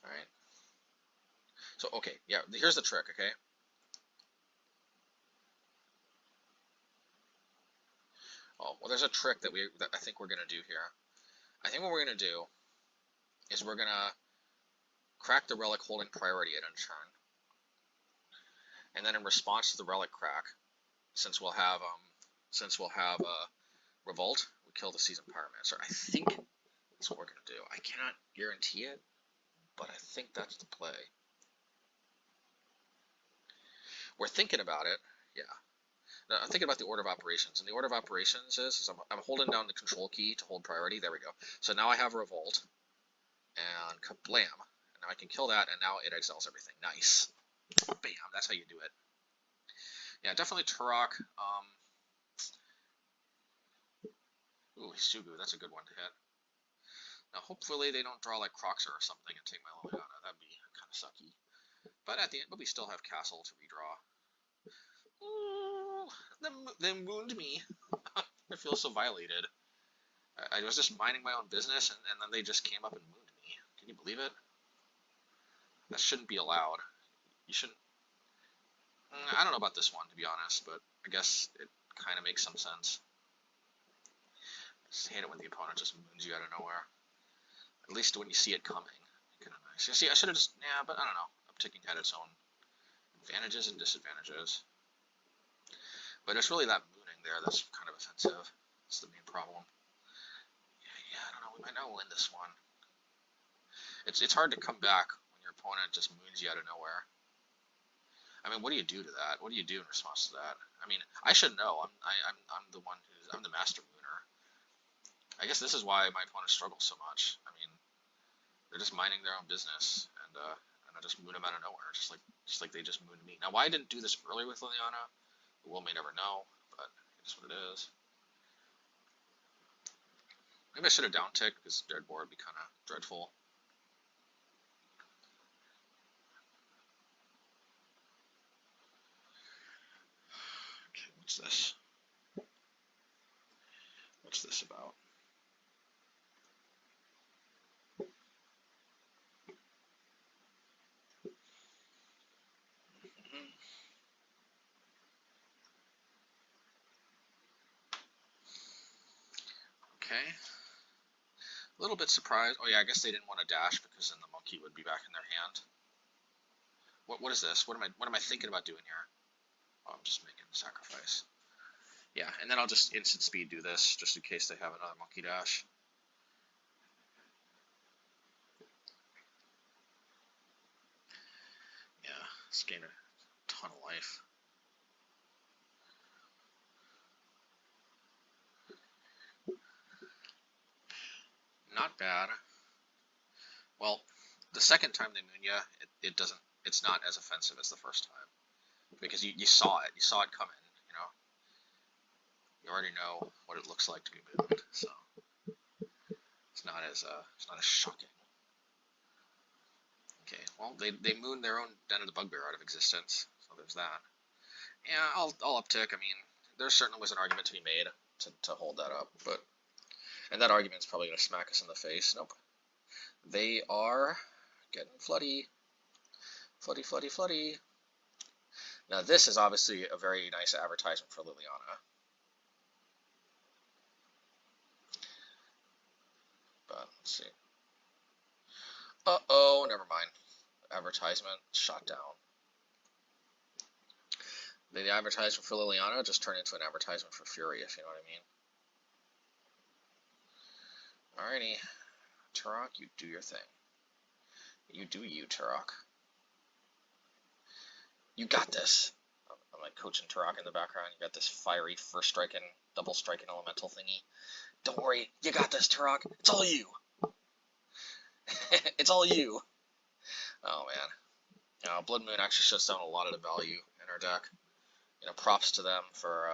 Alright. So, okay, yeah, here's the trick, okay? Oh, well, there's a trick that I think we're going to do here. I think what we're going to do is we're going to crack the relic holding priority at end turn. And then in response to the relic crack, since we'll have Revolt, we kill the Seasoned Pyromancer. I think that's what we're going to do. I cannot guarantee it, but I think that's the play. We're thinking about it, yeah. Now, I'm thinking about the order of operations, and the order of operations is I'm holding down the control key to hold priority. There we go. So now I have Revolt, and kablam. And now I can kill that, and now it exiles everything. Nice. Bam, that's how you do it. Yeah, definitely Tourach. Ooh, Hisugu, that's a good one to hit. Now, hopefully they don't draw like Croxer or something and take my Liliana. That'd be kind of sucky. But at the end, we still have Castle to redraw. Ooh, they mooned me. I feel so violated. I was just minding my own business, and then they just came up and mooned me. Can you believe it? That shouldn't be allowed. You shouldn't. I don't know about this one, to be honest, but I guess it kind of makes some sense. I just hate it when the opponent just moons you out of nowhere. At least when you see it coming. Kind of nice. You see, I should have just... Yeah, but I don't know. Upticking had its own advantages and disadvantages. But it's really that mooning there that's kind of offensive. That's the main problem. Yeah, I don't know. We might not win this one. It's hard to come back when your opponent just moons you out of nowhere. I mean, what do you do to that? What do you do in response to that? I mean, I should know. I'm the one I'm the master mooner. I guess this is why my opponent struggles so much. I mean, they're just minding their own business, and I just moon them out of nowhere, just like they just mooned me. Now, why I didn't do this earlier with Liliana, the world may never know, but it's what it is. Maybe I should have down-ticked, because dead board would be kind of dreadful. What's this? What's this about? Okay. A little bit surprised. Oh yeah, I guess they didn't want to dash because then the monkey would be back in their hand. What is this? What am I thinking about doing here? Oh, I'm just making a sacrifice. Yeah, and then I'll just instant speed do this just in case they have another monkey dash. Yeah, it's gained a ton of life. Not bad. Well, the second time they moon you, it's not as offensive as the first time. Because you saw it. You saw it coming, you know. You already know what it looks like to be mooned, so it's not as shocking. Okay, well they mooned their own Den of the Bugbear out of existence, so there's that. Yeah, I'll uptick. I mean, there certainly was an argument to be made to hold that up, and that argument's probably gonna smack us in the face. Nope. They are getting floody. Floody. Now this is obviously a very nice advertisement for Liliana. But let's see. Uh-oh, never mind. Advertisement shot down. The advertisement for Liliana just turned into an advertisement for Fury, if you know what I mean. Alrighty. Tourach, you do your thing. You do you, Tourach. You got this. I'm like coaching Tourach in the background. You got this fiery first striking, double striking elemental thingy. Don't worry, you got this, Tourach. It's all you. It's all you. Oh man. Blood Moon actually shuts down a lot of the value in our deck. Props to them for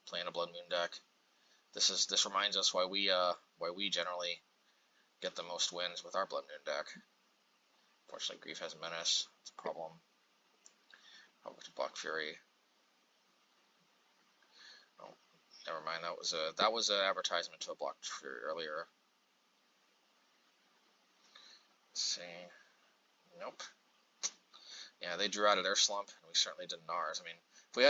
playing a Blood Moon deck. This reminds us why we generally get the most wins with our Blood Moon deck. Unfortunately, Grief has Menace. It's a problem. How to block Fury? Oh, never mind. That was an advertisement to a blocked Fury earlier. Let's see. Nope. Yeah, they drew out of their slump, and we certainly didn't ours. I mean,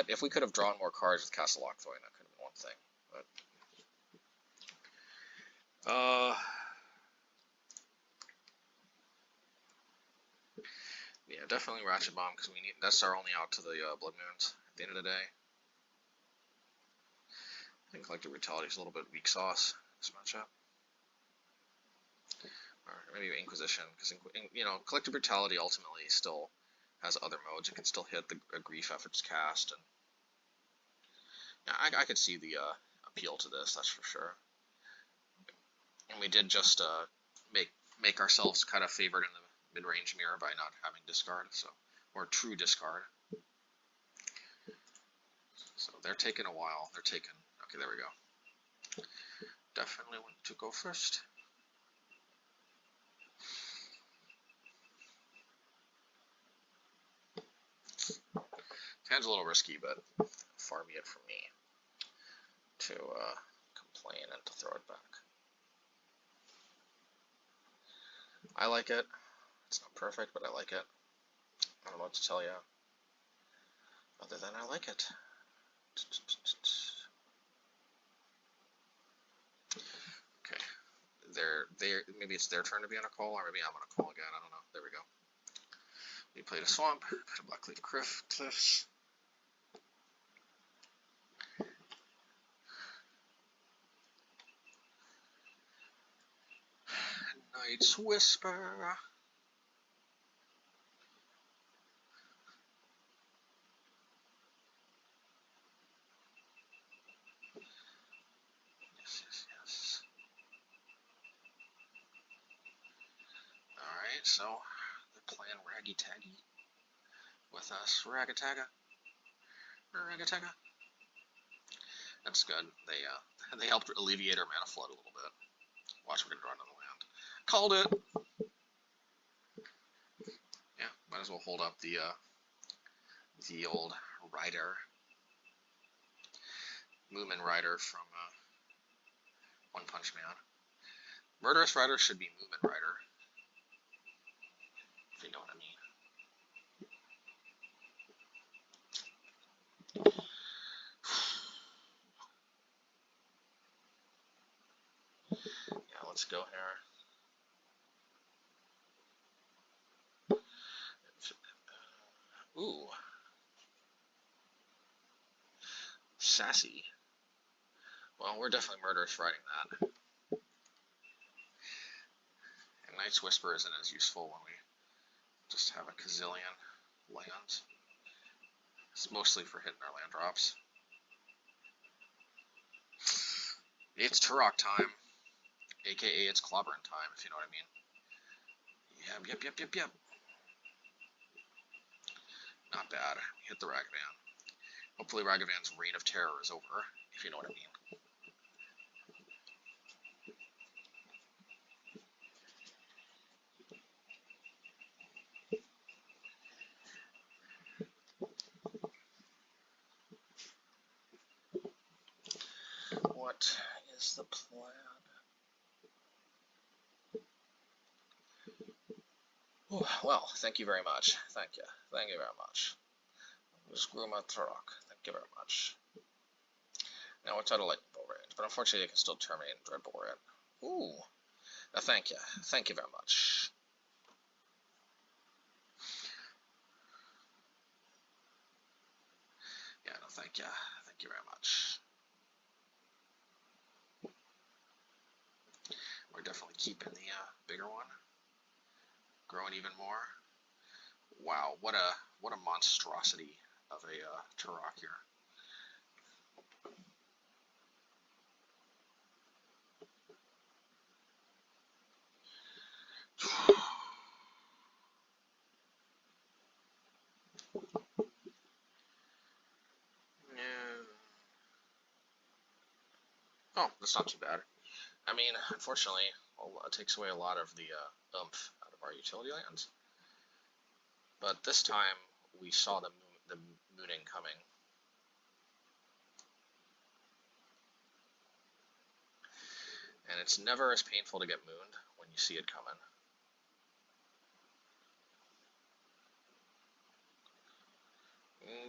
if we could have drawn more cards with Castle Locthwain, that could have been one thing. But yeah, definitely Ratchet Bomb because that's our only out to the Blood Moons at the end of the day. I think Collective Brutality is a little bit weak sauce this matchup. Or maybe Inquisition, because Collective Brutality ultimately still has other modes. It can still hit a Grief after it's cast, and yeah, I could see the appeal to this. That's for sure. And we did just make ourselves kind of favored in the mid-range mirror by not having discard, or true discard. So they're taking a while. Okay, there we go. Definitely want to go first. Hand's a little risky, but far be it from me to complain and to throw it back. I like it. It's not perfect, but I like it. I don't know what to tell you other than I like it. Okay. Maybe it's their turn to be on a call, or maybe I'm on a call again. I don't know. There we go. We played a swamp, put a Blackleaf Cliffs. Night's Whisper. Yes. Alright, so they're playing Raggy Taggy with us. Ragataga. That's good. They helped alleviate our mana flood a little bit. Watch, we're gonna draw another land. Called it. Yeah, might as well hold up the old rider. Moomin Rider from One Punch Man. Murderous Rider should be Moomin Rider, if you know what I mean. Yeah, let's go here. Ooh. Sassy. Well, we're definitely Murderous Riding that. And Night's Whisper isn't as useful when we just have a gazillion lands. It's mostly for hitting our land drops. It's Tourach time, aka it's clobbering time, if you know what I mean. Yep. Not bad. Hit the Ragavan. Hopefully Ragavan's reign of terror is over, if you know what I mean. What is the plan? Ooh, well, thank you very much. Thank you very much. Screw my Tourach. Thank you very much. Now it's out of lightning bolt range, but unfortunately I can still terminate and dreadbolt it. Ooh. Thank you very much. Yeah, no, thank you very much. We're definitely keeping the bigger one, growing even more. Wow, what a monstrosity of a Tourach here. Oh, that's not too bad. I mean, unfortunately, it takes away a lot of the oomph out of our utility lands. But this time, we saw the mooning coming. And it's never as painful to get mooned when you see it coming.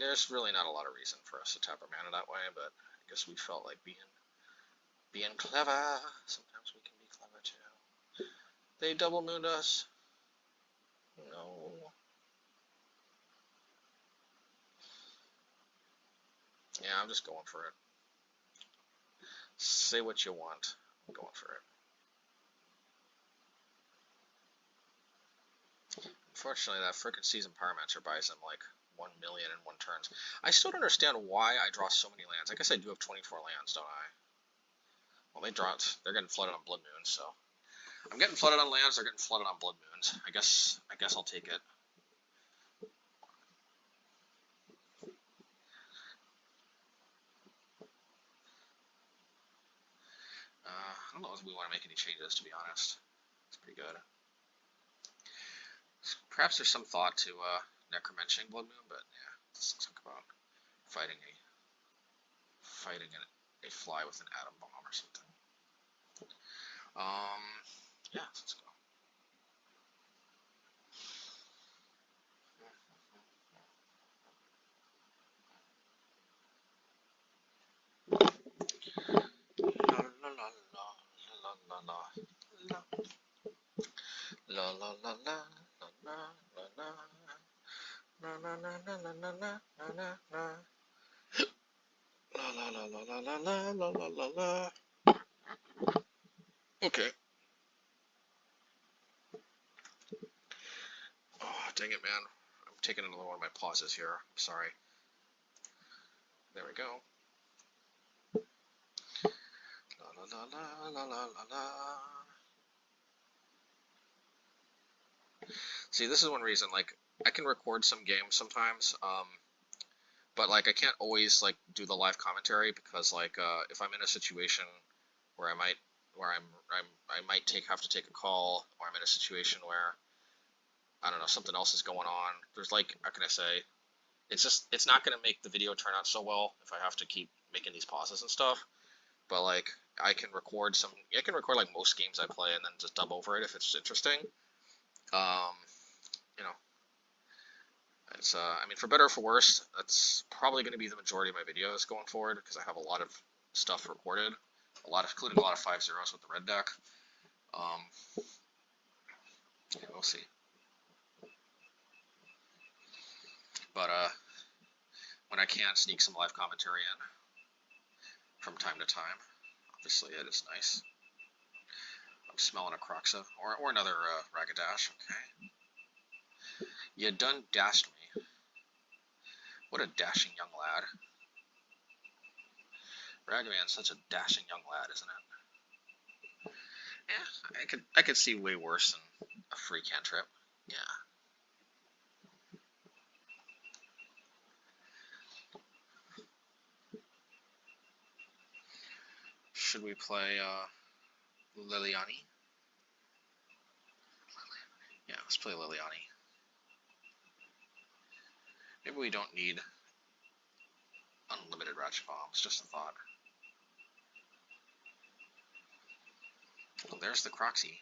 There's really not a lot of reason for us to tap our mana that way, but I guess we felt like being clever. Sometimes we can be clever too. They double mooned us. No. Yeah, I'm just going for it. Say what you want. I'm going for it. Unfortunately, that frickin' Season Pyromancer buys him like 1 million in 1 turn. I still don't understand why I draw so many lands. I guess I do have 24 lands, don't I? Well, they're getting flooded on Blood Moons, so I'm getting flooded on lands. They're getting flooded on Blood Moons. I guess I'll take it. I don't know if we want to make any changes, to be honest. It's pretty good. Perhaps there's some thought to necromentioning Blood Moon, but yeah, let's talk about fighting a fly with an atom bomb or something. Yeah, let's go. Okay. Oh, dang it, man. I'm taking another one of my pauses here. I'm sorry. There we go. See, this is one reason, like, I can record some games sometimes, but, like, I can't always, like, do the live commentary because, like, if I'm in a situation where I might have to take a call, or I'm in a situation where, I don't know, something else is going on, there's, like, how can I say, it's not going to make the video turn out so well if I have to keep, making these pauses and stuff. But like I can record like most games I play and then just dub over it if it's interesting. You know, it's I mean, for better or for worse, that's probably going to be the majority of my videos going forward because I have a lot of stuff recorded, including a lot of 5-0s with the red deck. Yeah, we'll see. But when I can sneak some live commentary in from time to time, obviously it is nice. I'm smelling a Croxa or another Rakdos. Okay. You done dashed me. What a dashing young lad. Ragavan's such a dashing young lad, isn't it? Yeah, I could see way worse than a free cantrip. Yeah. Should we play Liliana? Yeah, let's play Liliana. Maybe we don't need unlimited ratchet bombs, just a thought. Well, there's the Croxy.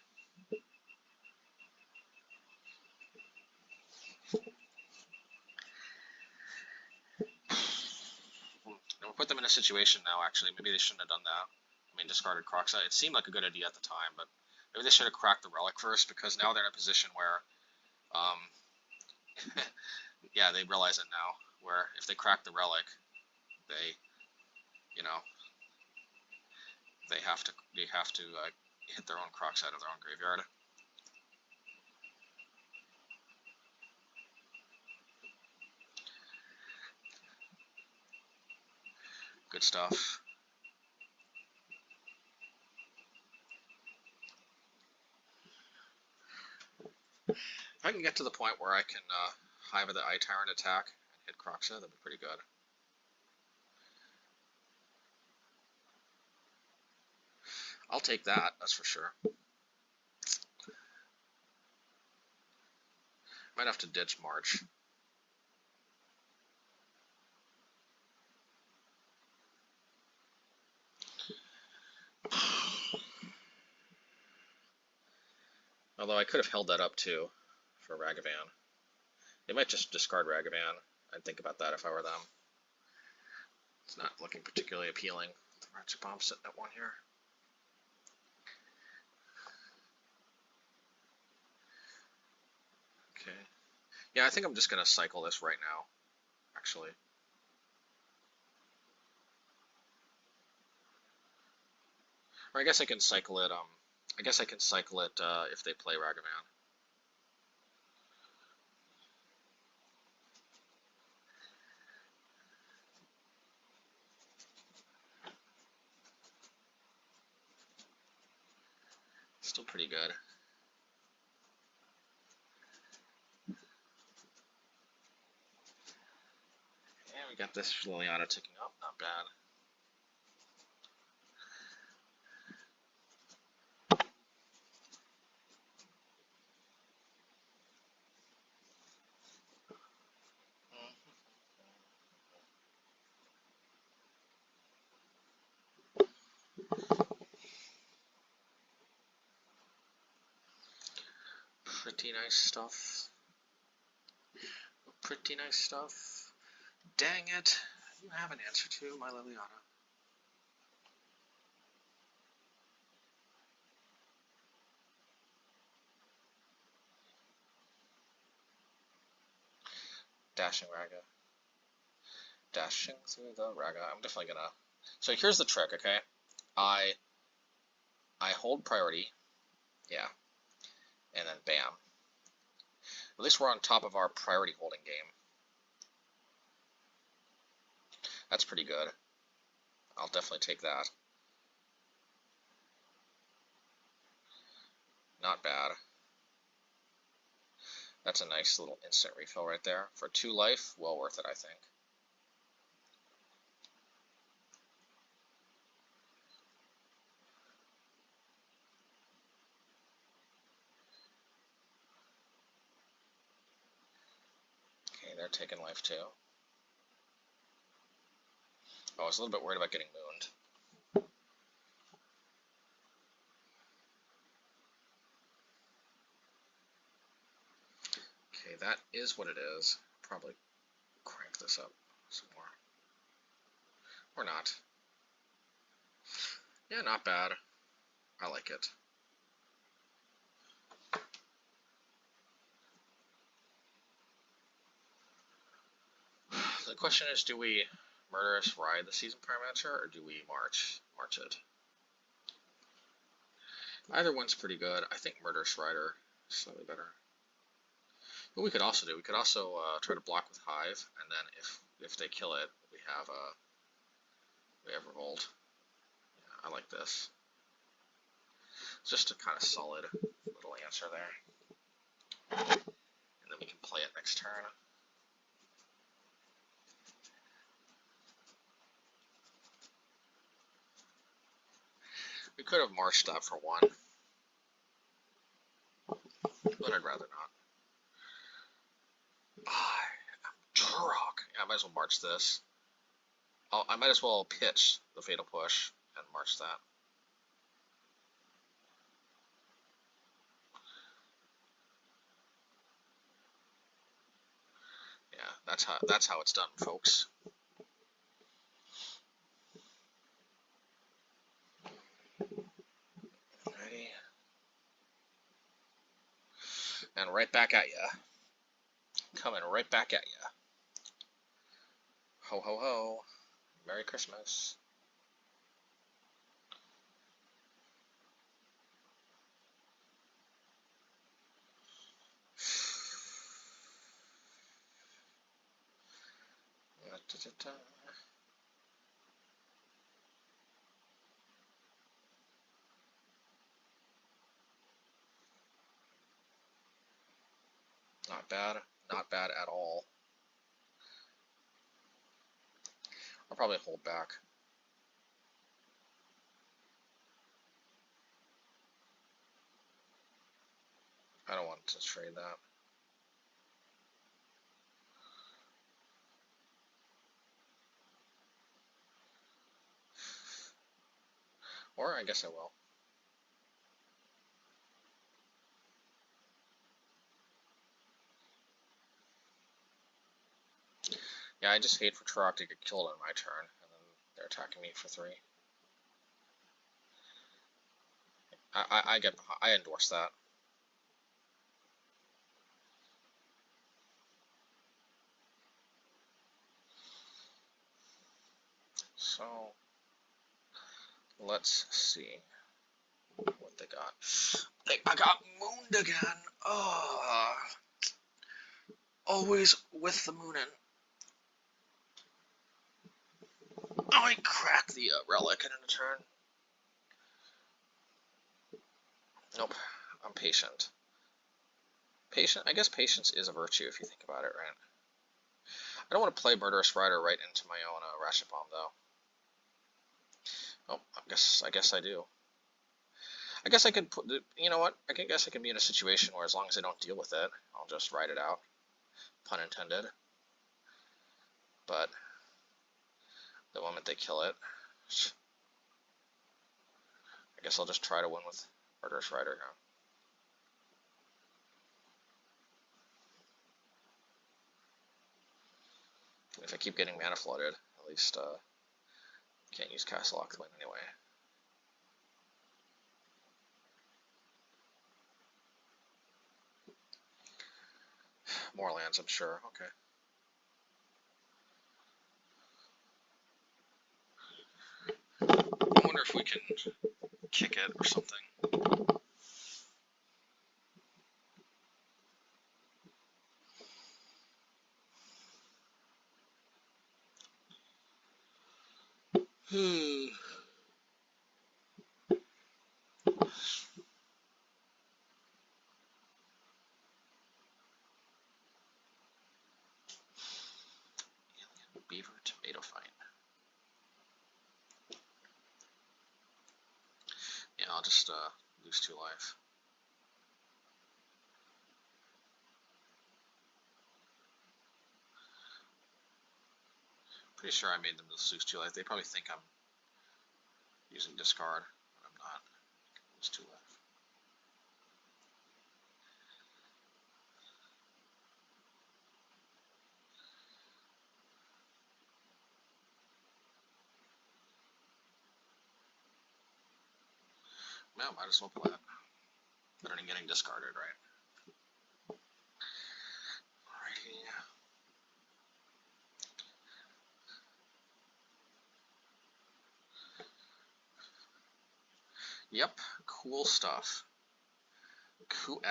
We'll put them in a situation now, actually. Maybe they shouldn't have done that. I mean, discarded Croxa. It seemed like a good idea at the time, but maybe they should have cracked the Relic first, because now they're in a position where, yeah, they realize it now, where if they crack the Relic, they, you know, they have to hit their own Crocs out of their own graveyard. Good stuff. If I can get to the point where I can Hive the Eye Tyrant attack and hit Croxa, that'd be pretty good. I'll take that, that's for sure. Might have to ditch March. Although I could have held that up too for Ragavan. They might just discard Ragavan. I'd think about that if I were them. It's not looking particularly appealing. The Ratchet Bomb sitting at 1 here. Okay. Yeah, I think I'm just gonna cycle this right now, actually. Or I guess I can cycle it, if they play Ragavan. Still pretty good. Yeah, we got this Liliana ticking up, not bad. Pretty nice stuff. Pretty nice stuff. Dang it. You have an answer to my Liliana. Dashing Raga. Dashing through the Raga. I'm definitely gonna... So here's the trick, okay? I hold priority. Yeah. And then bam. At least we're on top of our priority holding game. That's pretty good. I'll definitely take that. Not bad. That's a nice little instant refill right there. For 2 life, well worth it, I think. Okay, they're taking life too. Oh, I was a little bit worried about getting mooned. Okay, that is what it is. Probably crank this up some more. Or not. Yeah, not bad. I like it. The question is, do we Murderous ride the Season Parameter, or do we march it? Either one's pretty good. I think Murderous Rider is slightly better. What we could also do, we could also try to block with Hive, and then if they kill it, we have Revolt. Yeah, I like this. It's just a kind of solid little answer there. And then we can play it next turn. We could have marched that for one, but I'd rather not. Tourach. Yeah, I might as well march this. I might as well pitch the Fatal Push and march that. Yeah, that's how it's done, folks. Alrighty. And right back at ya. Coming right back at ya. Ho ho ho. Merry Christmas. Not bad. Not bad at all. I'll probably hold back. I don't want to trade that. Or I guess I will. Yeah, I just hate for Tourach to get killed on my turn, and then they're attacking me for 3. I endorse that. So let's see what they got. I got mooned again. Oh, always with the moonin'. Oh, I cracked the relic in a turn. Nope, I'm patient. I guess patience is a virtue if you think about it, right? I don't want to play Murderous Rider right into my own Ratchet Bomb, though. Oh, I guess I do. I guess I could put, you know what? I guess I can be in a situation where as long as I don't deal with it, I'll just ride it out. Pun intended. But the moment they kill it, I guess I'll just try to win with Murderous Rider now. If I keep getting mana flooded, at least can't use Castle Locthwain anyway. More lands, I'm sure. Okay. I wonder if we can kick it or something. Beaver Tomato Fight. Yeah, I'll just lose 2 life. Pretty sure I made them lose 2 life. They probably think I'm using discard, but I'm not. It's 2 life. Well, might as well play it. Better than getting discarded, right? Alrighty. Yep, cool stuff. Cool.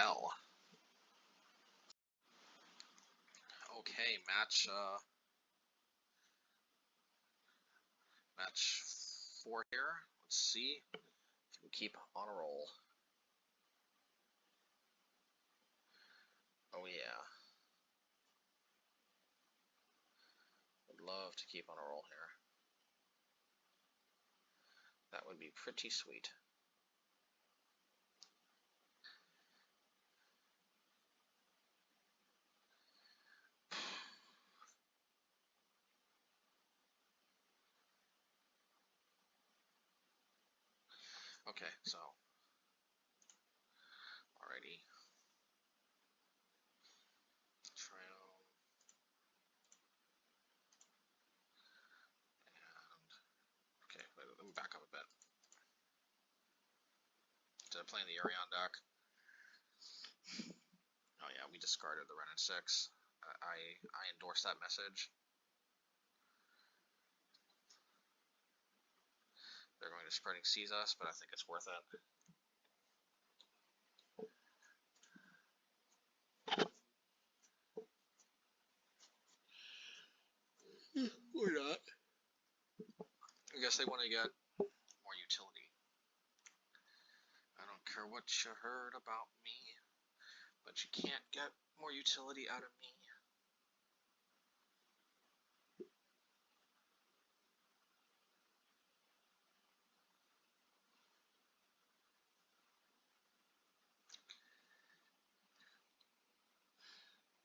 Okay, match 4 here. Let's see if we can keep on a roll. Oh yeah. Would love to keep on a roll here. That would be pretty sweet. Okay, so alrighty. Trino. And okay, let me back up a bit. Instead of playing the Yorion deck. Oh yeah, we discarded the Ren and 6. I endorse that message. They're going to Spreading Seas us, but I think it's worth it. Or not. I guess they want to get more utility. I don't care what you heard about me, but you can't get more utility out of me.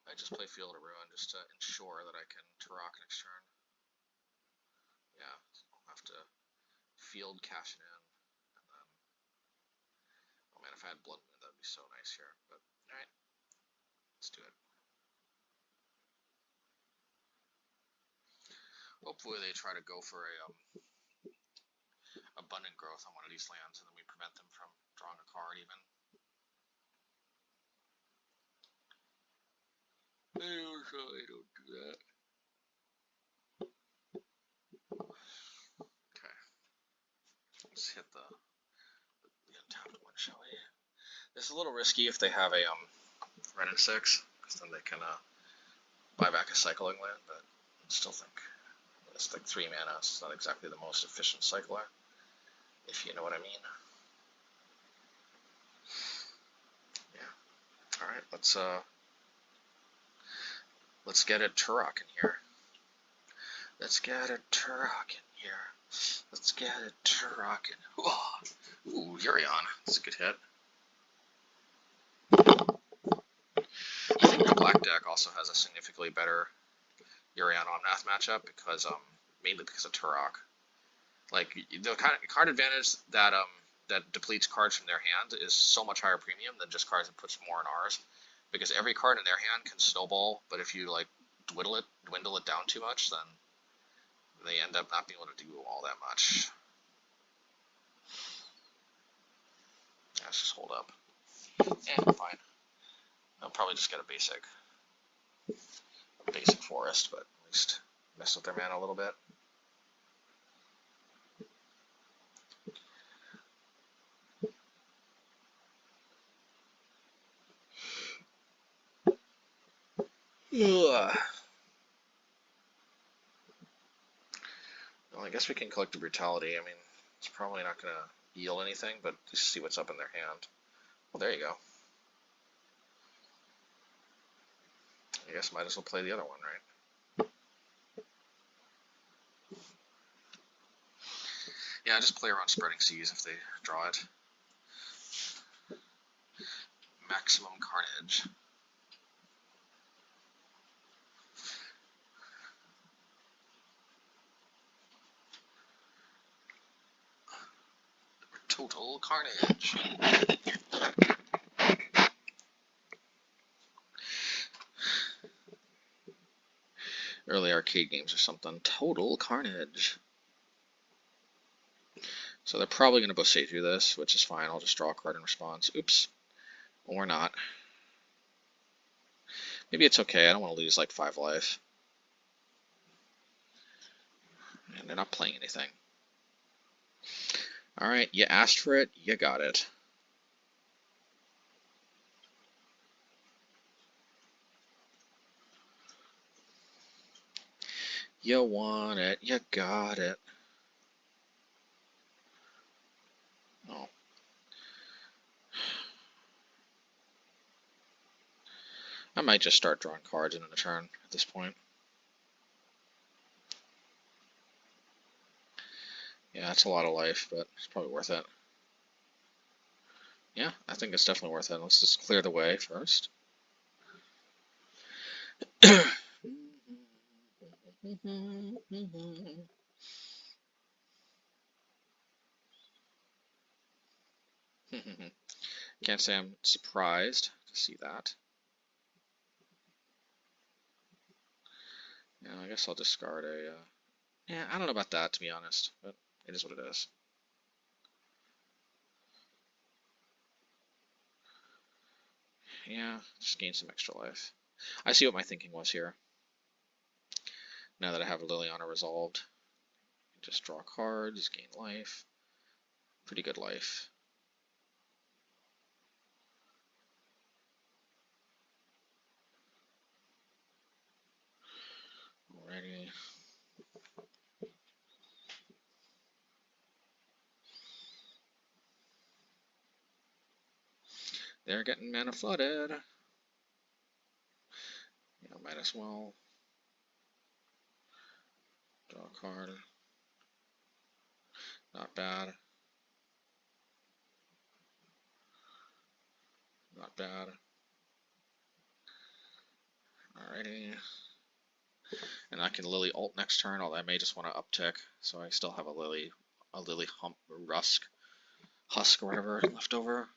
I just play Field of Ruin just to ensure that I can Tourach next turn. Yeah, I'll have to field cash it in, and then, oh man, if I had Blood Moon, that'd be so nice here, but alright, let's do it. Hopefully they try to go for a abundant growth on one of these lands, and then we prevent them from drawing a card even. They usually don't do that. Okay. Let's hit the untapped one, shall we? It's a little risky if they have a Ren and 6, because then they can buy back a cycling land, but I still think it's like 3 mana. It's not exactly the most efficient cycler, if you know what I mean. Yeah. All right. Let's get a Tourach in here. Let's get a Tourach in here. Let's get a Tourach in. Ooh, Yorion. That's a good hit. I think the black deck also has a significantly better Yorion Omnath matchup because mainly because of Tourach. Like the kind of card advantage that that depletes cards from their hand is so much higher premium than just cards that puts more in ours. Because every card in their hand can snowball, but if you like dwindle it down too much, then they end up not being able to do all that much. Yeah, let's just hold up. Fine. I'll probably just get a basic forest, but at least mess with their mana a little bit. Ugh. Well, I guess we can Collective Brutality. I mean, it's probably not going to yield anything, but just see what's up in their hand. Well, there you go. I guess might as well play the other one, right? Yeah, just play around Spreading Seas if they draw it. Maximum Carnage. total carnage. Early arcade games or something. Total carnage. So they're probably going to both through this, which is fine. I'll just draw a card in response. Oops. Or not. Maybe it's okay. I don't want to lose like 5 life. And they're not playing anything. Alright, you asked for it, you got it. You want it, you got it. Oh. I might just start drawing cards in a turn at this point. Yeah, it's a lot of life, but it's probably worth it. Yeah, I think it's definitely worth it. Let's just clear the way first. Can't say I'm surprised to see that. Yeah, I guess I'll discard a... yeah, I don't know about that, to be honest, but it is what it is. Yeah, just gain some extra life. I see what my thinking was here. Now that I have Liliana resolved, just draw cards, gain life. Pretty good life. Alrighty. They're getting mana flooded. Yeah, might as well. Draw a card. Not bad. Not bad. Alrighty. And I can Lily ult next turn, although I may just want to uptick, so I still have a Lily hump or husk or whatever left over.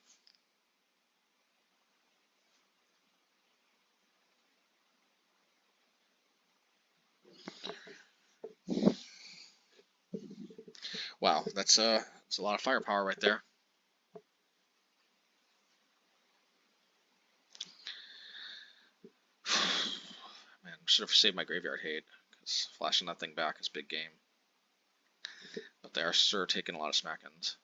Wow, that's a lot of firepower right there. Man, should have saved my graveyard hate, because flashing that thing back is big game. But they are sure taking a lot of smackins.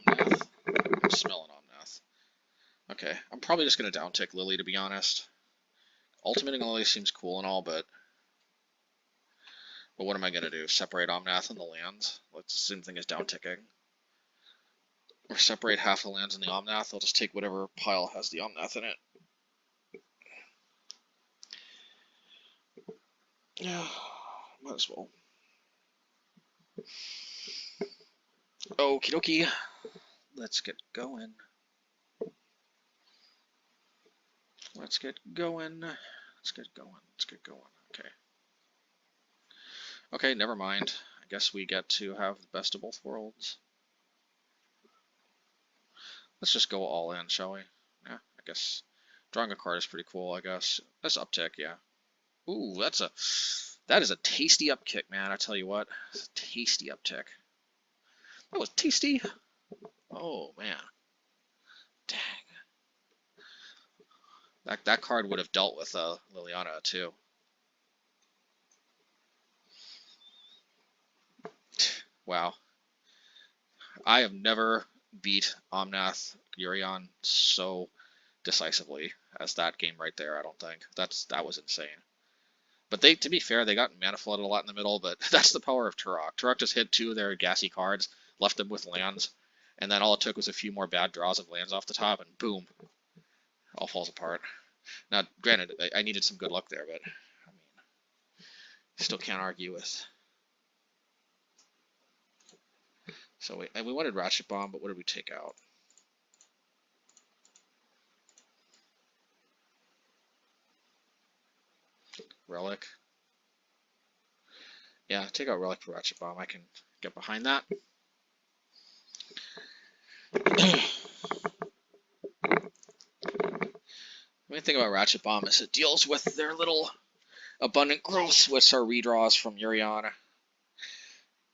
Omnath. I'm smelling Omnath. Okay, I'm probably just going to downtick Lily, to be honest. Ultimating Lily seems cool and all, but what am I going to do? Separate Omnath and the lands? Let's assume thing is downticking. Or separate half the lands in the Omnath. I'll just take whatever pile has the Omnath in it. Yeah, might as well. Okie dokie. Let's get going. Let's get going. Let's get going. Let's get going. Okay. Okay, never mind. I guess we get to have the best of both worlds. Let's just go all in, shall we? Yeah, I guess drawing a card is pretty cool, I guess. That's uptick, yeah. Ooh, that is a tasty upkick, man. I tell you what. It's a tasty uptick. That was tasty. Oh, man. Dang. That card would have dealt with Liliana, too. Wow. I have never beat Omnath Yorion so decisively as that game right there, I don't think. That was insane. But to be fair, they got mana flooded a lot in the middle, but that's the power of Tourach. Tourach just hit 2 of their gassy cards, left them with lands, and then all it took was a few more bad draws of lands off the top, and boom, it all falls apart. Now, granted, I needed some good luck there, but I mean, still can't argue with So we wanted Ratchet Bomb, but what did we take out? Relic. Yeah, take out Relic for Ratchet Bomb. I can get behind that. The main thing about Ratchet Bomb is it deals with their little abundant growths, which are redraws from Yorion.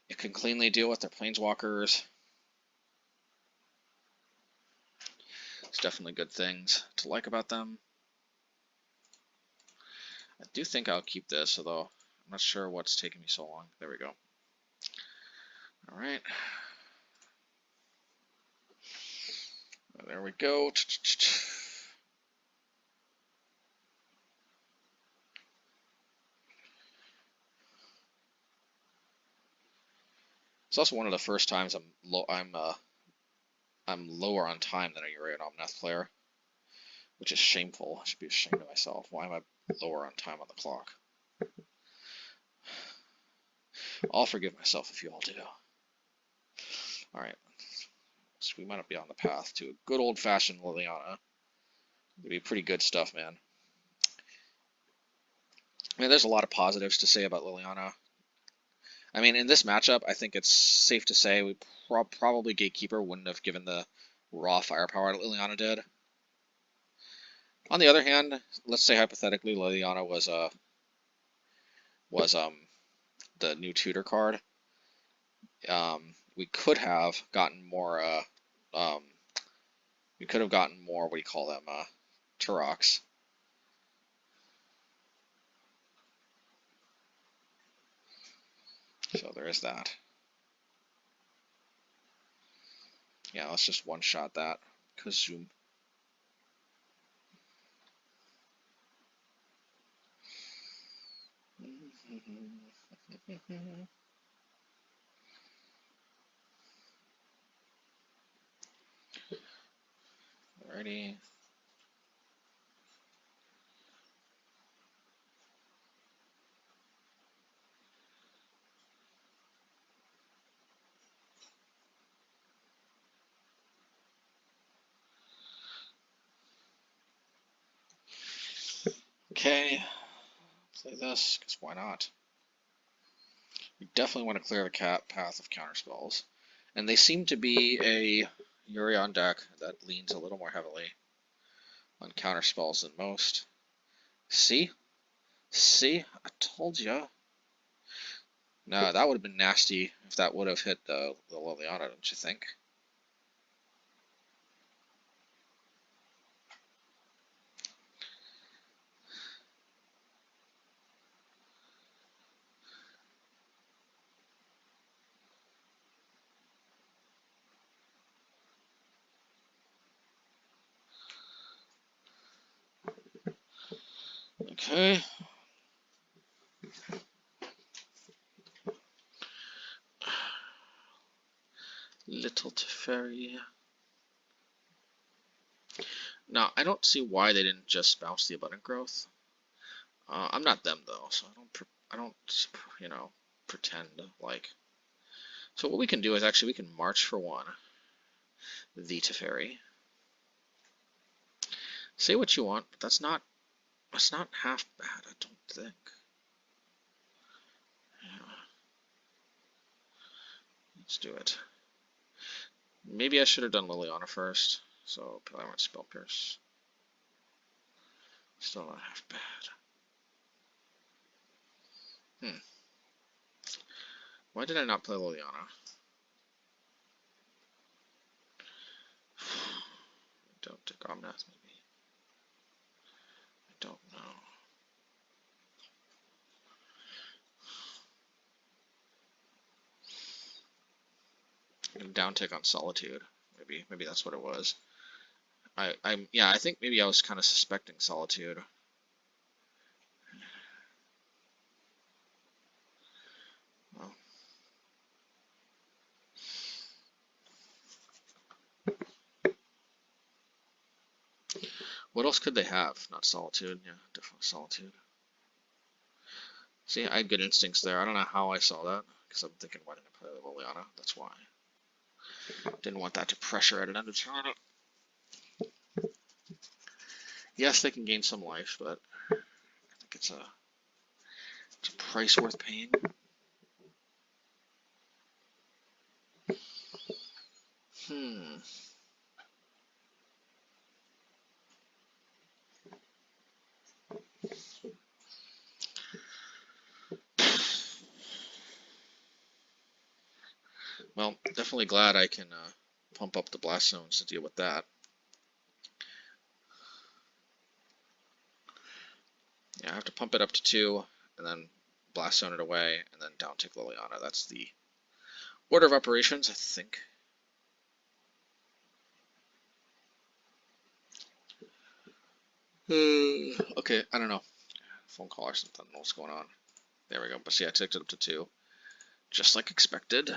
It can cleanly deal with their planeswalkers. There's definitely good things to like about them. I do think I'll keep this, although I'm not sure what's taking me so long. There we go. All right. There we go. It's also one of the first times I'm lower on time than a Yorion Omnath player, which is shameful. I should be ashamed of myself. Why am I lower on time on the clock? I'll forgive myself if you all do. All right. So we might be on the path to a good old-fashioned Liliana. It'd be pretty good stuff, man. I mean, there's a lot of positives to say about Liliana. I mean, in this matchup, I think it's safe to say we probably Gatekeeper wouldn't have given the raw firepower that Liliana did. On the other hand, let's say hypothetically Liliana was the new tutor card. We could have gotten more. We could have gotten more. What do you call them? Tourachs. So there is that. Yeah, let's just one-shot that. Kazoom. Alrighty. Okay, play this, because why not? We definitely want to clear the path of counterspells. And they seem to be a Yorion deck that leans a little more heavily on counterspells than most. See? See? I told ya. No, that would have been nasty if that would have hit the Liliana, don't you think? Okay. Little Teferi. Now, I don't see why they didn't just bounce the abundant growth. I'm not them though, so I don't, you know, pretend like. So what we can do is actually we can march for one. The Teferi. Say what you want, but that's not half bad, I don't think. Yeah. Let's do it. Maybe I should have done Liliana first, so probably went Spell Pierce. Still not half bad. Why did I not play Liliana? Don't take Omnath, maybe. I don't know. Down tick on Solitude. Maybe that's what it was. Yeah, I think maybe I was kind of suspecting Solitude. Well. What else could they have? Not Solitude. Yeah, definitely Solitude. See, I had good instincts there. I don't know how I saw that, because I'm thinking, why didn't I play Liliana? That's why. Didn't want that to pressure at an end of turn. Yes, they can gain some life, but I think it's a price worth paying. Well, definitely glad I can pump up the blast zones to deal with that. Yeah, I have to pump it up to 2, and then blast zone it away, and then down tick Liliana. That's the order of operations, I think. Okay, I don't know. Phone call or something. I don't know what's going on. There we go. But see, I ticked it up to 2. Just like expected.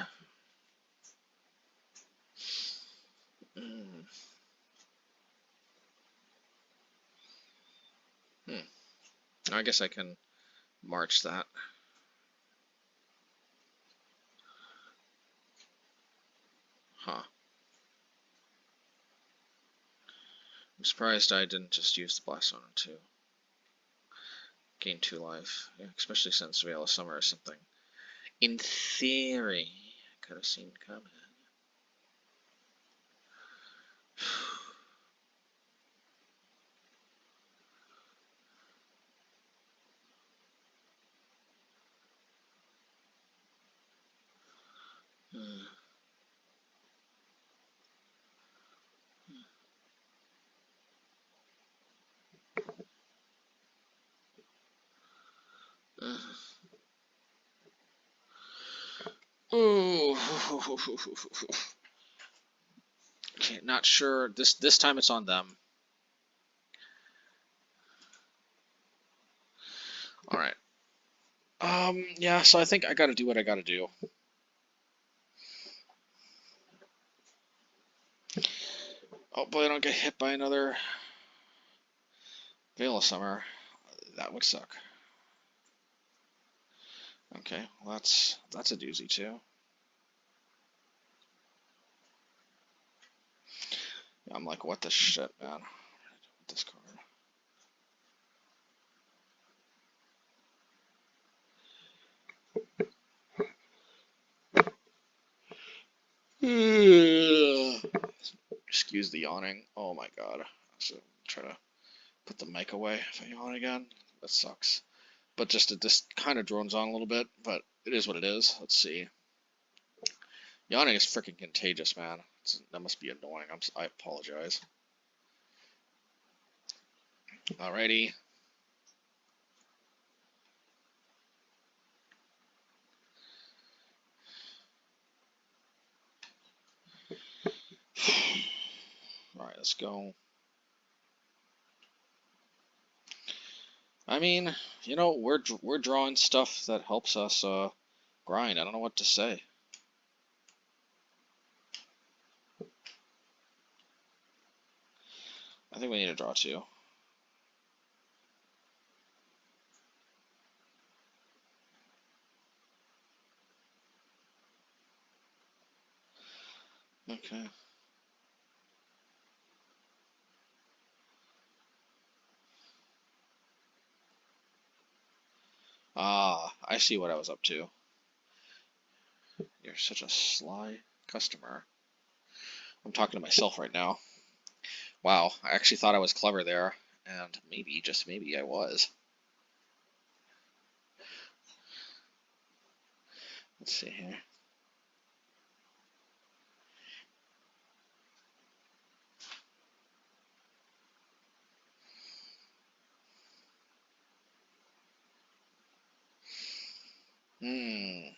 I guess I can march that. Huh. I'm surprised I didn't just use the blast zone to gain 2 life. Yeah, especially since Veil of Summer or something. In theory, I could have seen coming. Okay, not sure. This time it's on them. All right. Yeah. So I think I got to do what I got to do. Hopefully I don't get hit by another Veil of Summer. That would suck. Okay, well that's a doozy too. I'm like, what the shit, man? What do I do with this card? Excuse the yawning. Oh my god. So try to put the mic away if I yawn again. That sucks. But this kind of drones on a little bit, but it is what it is. Let's see. Yawning is freaking contagious, man. That must be annoying. I apologize. Alrighty. Alright, let's go. I mean, you know, we're drawing stuff that helps us grind. I don't know what to say. I think we need to draw 2. Okay. Ah, I see what I was up to. You're such a sly customer. I'm talking to myself right now. Wow, I actually thought I was clever there, and maybe, just maybe, I was. Let's see here. Mm-hmm.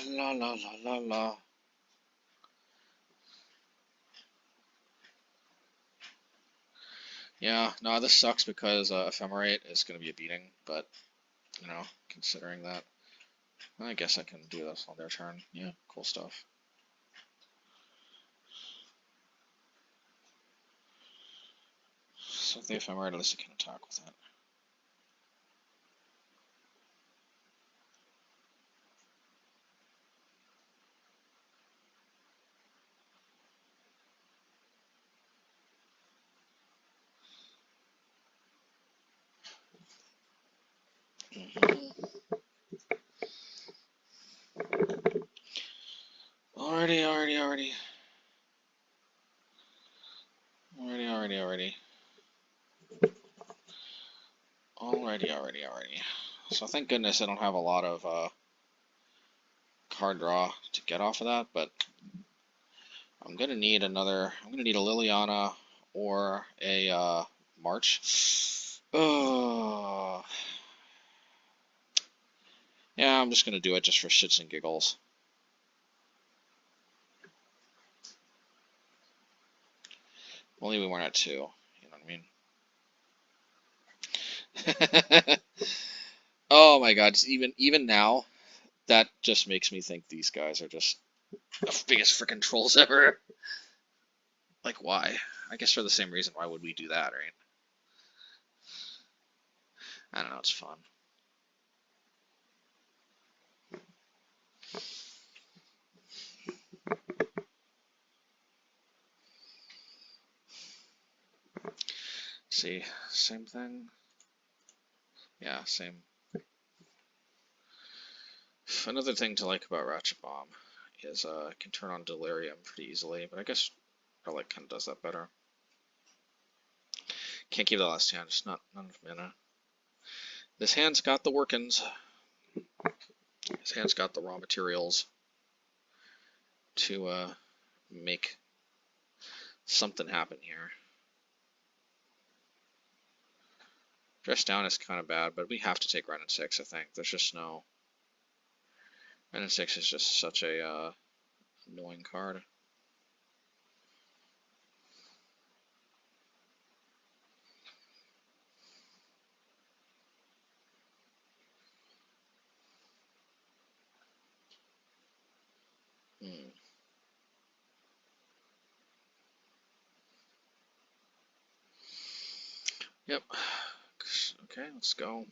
La la la la la. Yeah, no, this sucks because Ephemerate is going to be a beating, but, you know, considering that, I guess I can do this on their turn. Yeah, cool stuff. So the Ephemerate, at least I can attack with it. Alrighty. So thank goodness I don't have a lot of card draw to get off of that, but I'm gonna need a Liliana or a March. Oh, yeah, I'm just gonna do it just for shits and giggles. Only we weren't at 2, you know what I mean? Oh my god, even now, that just makes me think these guys are just the biggest freaking trolls ever. Like, why? I guess for the same reason, why would we do that, right? I don't know, it's fun. See, same thing. Yeah, same. Another thing to like about Ratchet Bomb is it can turn on Delirium pretty easily, but I guess Relic kind of does that better. Can't keep the last hand, just not enough mana. This hand's got the workings. This hand's got the raw materials to make something happen here. Dress down is kind of bad, but we have to take Ren and 6, I think. There's just no... Ren and 6 is just such a annoying card. Yep. Okay, let's go.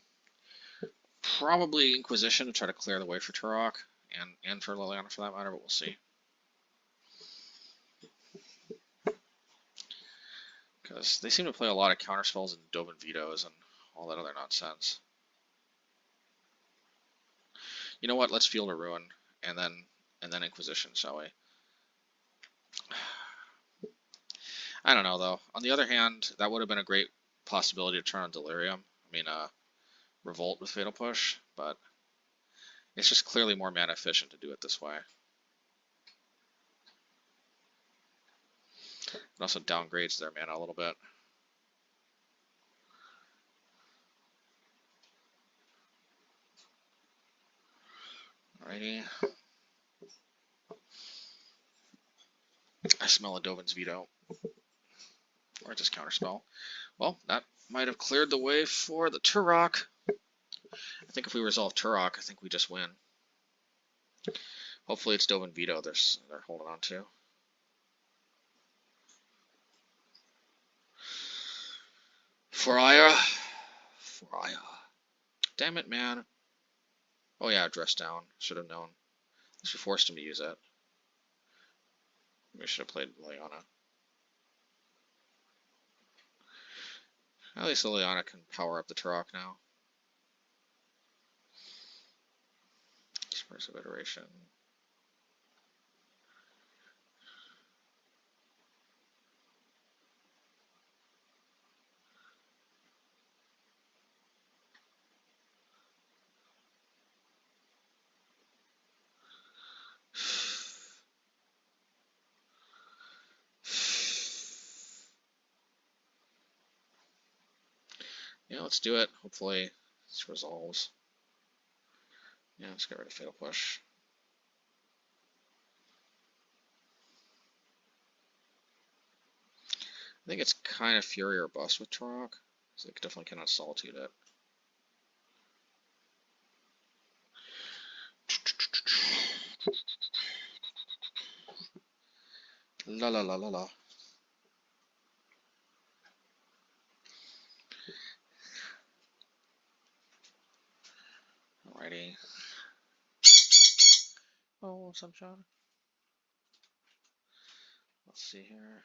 Probably Inquisition to try to clear the way for Tourach, and for Liliana for that matter, but we'll see. Because they seem to play a lot of counterspells and Dovin Vetoes and all that other nonsense. You know what? Let's Field a Ruin and then Inquisition, shall we? I don't know though. On the other hand, that would have been a great possibility to turn on Delirium. I mean, Revolt with Fatal Push, but it's just clearly more mana efficient to do it this way. It also downgrades their mana a little bit. Alrighty. I smell a Dovin's Veto. Or just Counterspell. Well, that might have cleared the way for the Tourach. I think if we resolve Tourach, I think we just win. Hopefully it's Dovin Veto they're holding on to. For Aya. Damn it, man. Oh yeah, Dress Down. Should have known. At least we forced him to use it. We should have played Liliana. At least Liliana can power up the Tourach now. Dispersive Iteration. Yeah, let's do it. Hopefully this resolves. Yeah, let's get rid of Fatal Push. I think it's kind of Fury or Bust with Tourach, so they definitely cannot Solitude it. La la la la la. Oh, sunshine. Let's see here.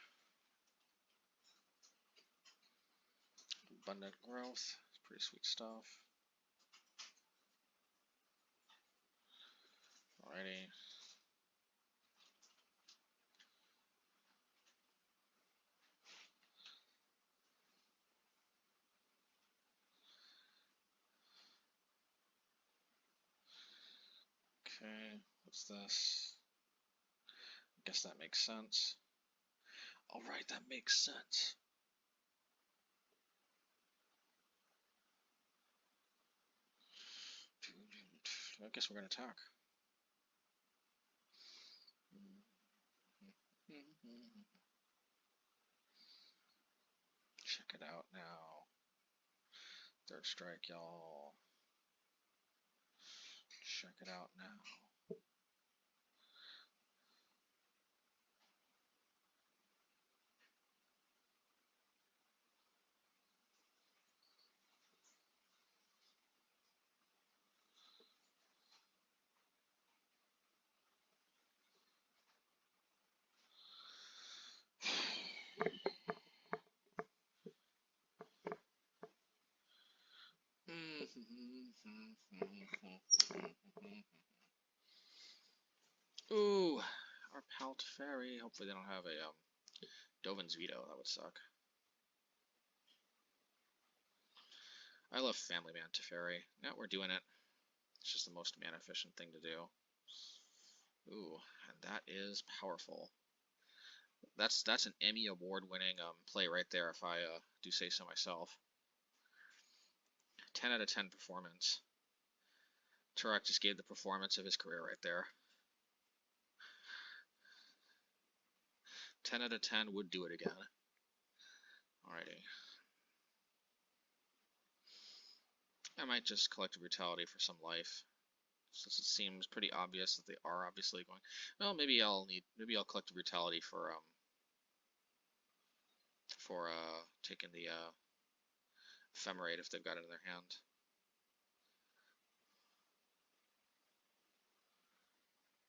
Abundant growth. It's pretty sweet stuff. Alrighty. Okay, what's this? I guess that makes sense. Alright, that makes sense. I guess we're gonna attack. Check it out now. Third strike, y'all. Check it out now. Ooh, our pal Teferi. Hopefully they don't have a Dovin's Veto. That would suck. I love Family Man Teferi. Yeah, we're doing it. It's just the most mana efficient thing to do. Ooh, and that is powerful. That's an Emmy award winning play right there, if I do say so myself. 10 out of 10 performance. Tourach just gave the performance of his career right there. 10 out of 10 would do it again. Alrighty. I might just Collective Brutality for some life, since it seems pretty obvious that they are obviously going. Well, maybe I'll Collective Brutality for taking the Ephemerate if they've got it in their hand.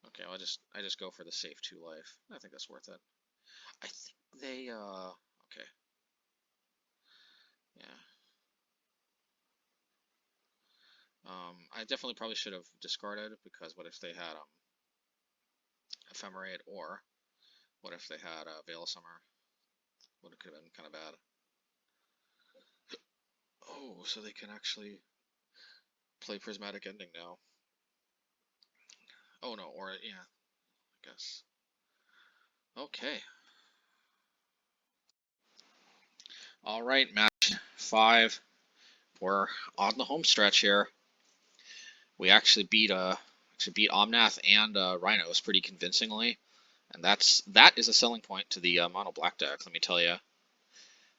Okay, I just go for the safe 2 life. I think that's worth it. I think they okay. Yeah. I definitely probably should have discarded, because what if they had Ephemerate, or what if they had Veil of Summer? Would it could have been kind of bad. Oh, so they can actually play Prismatic Ending now. Oh no, or yeah, I guess. Okay. All right, match 5. We're on the home stretch here. We actually beat Omnath and Rhinos pretty convincingly, and that is a selling point to the mono black deck. Let me tell you,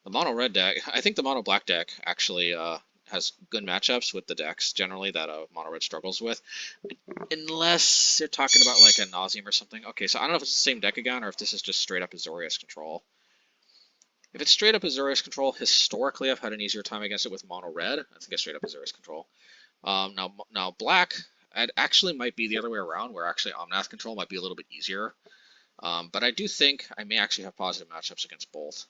the mono red deck. I think the mono black deck actually has good matchups with the decks generally that mono red struggles with, unless you're talking about like a Nauseam or something. Okay, so I don't know if it's the same deck again or if this is just straight up Azorius control. If it's straight up Azorius control, historically I've had an easier time against it with mono red. I think it's straight up Azorius control. Now black, it actually might be the other way around, where actually Omnath control might be a little bit easier. But I do think I may actually have positive matchups against both.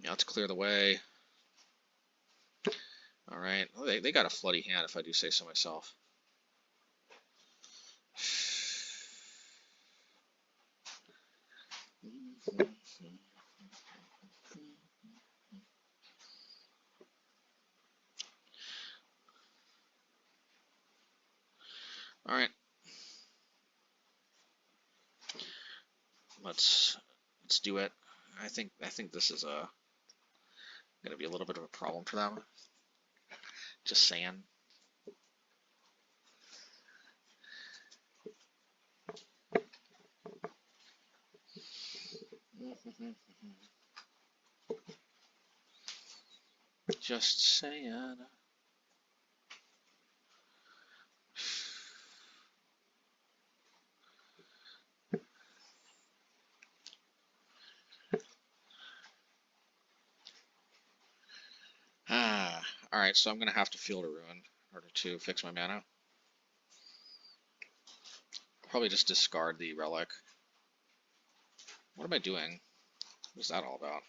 Yeah, let's clear the way. All right, well, they got a floody hand, if I do say so myself. All right, let's do it. I think this is gonna be a little bit of a problem for them. Just saying. Just saying. Alright, so I'm going to have to field a ruin in order to fix my mana. Probably just discard the relic. What am I doing? What's that all about?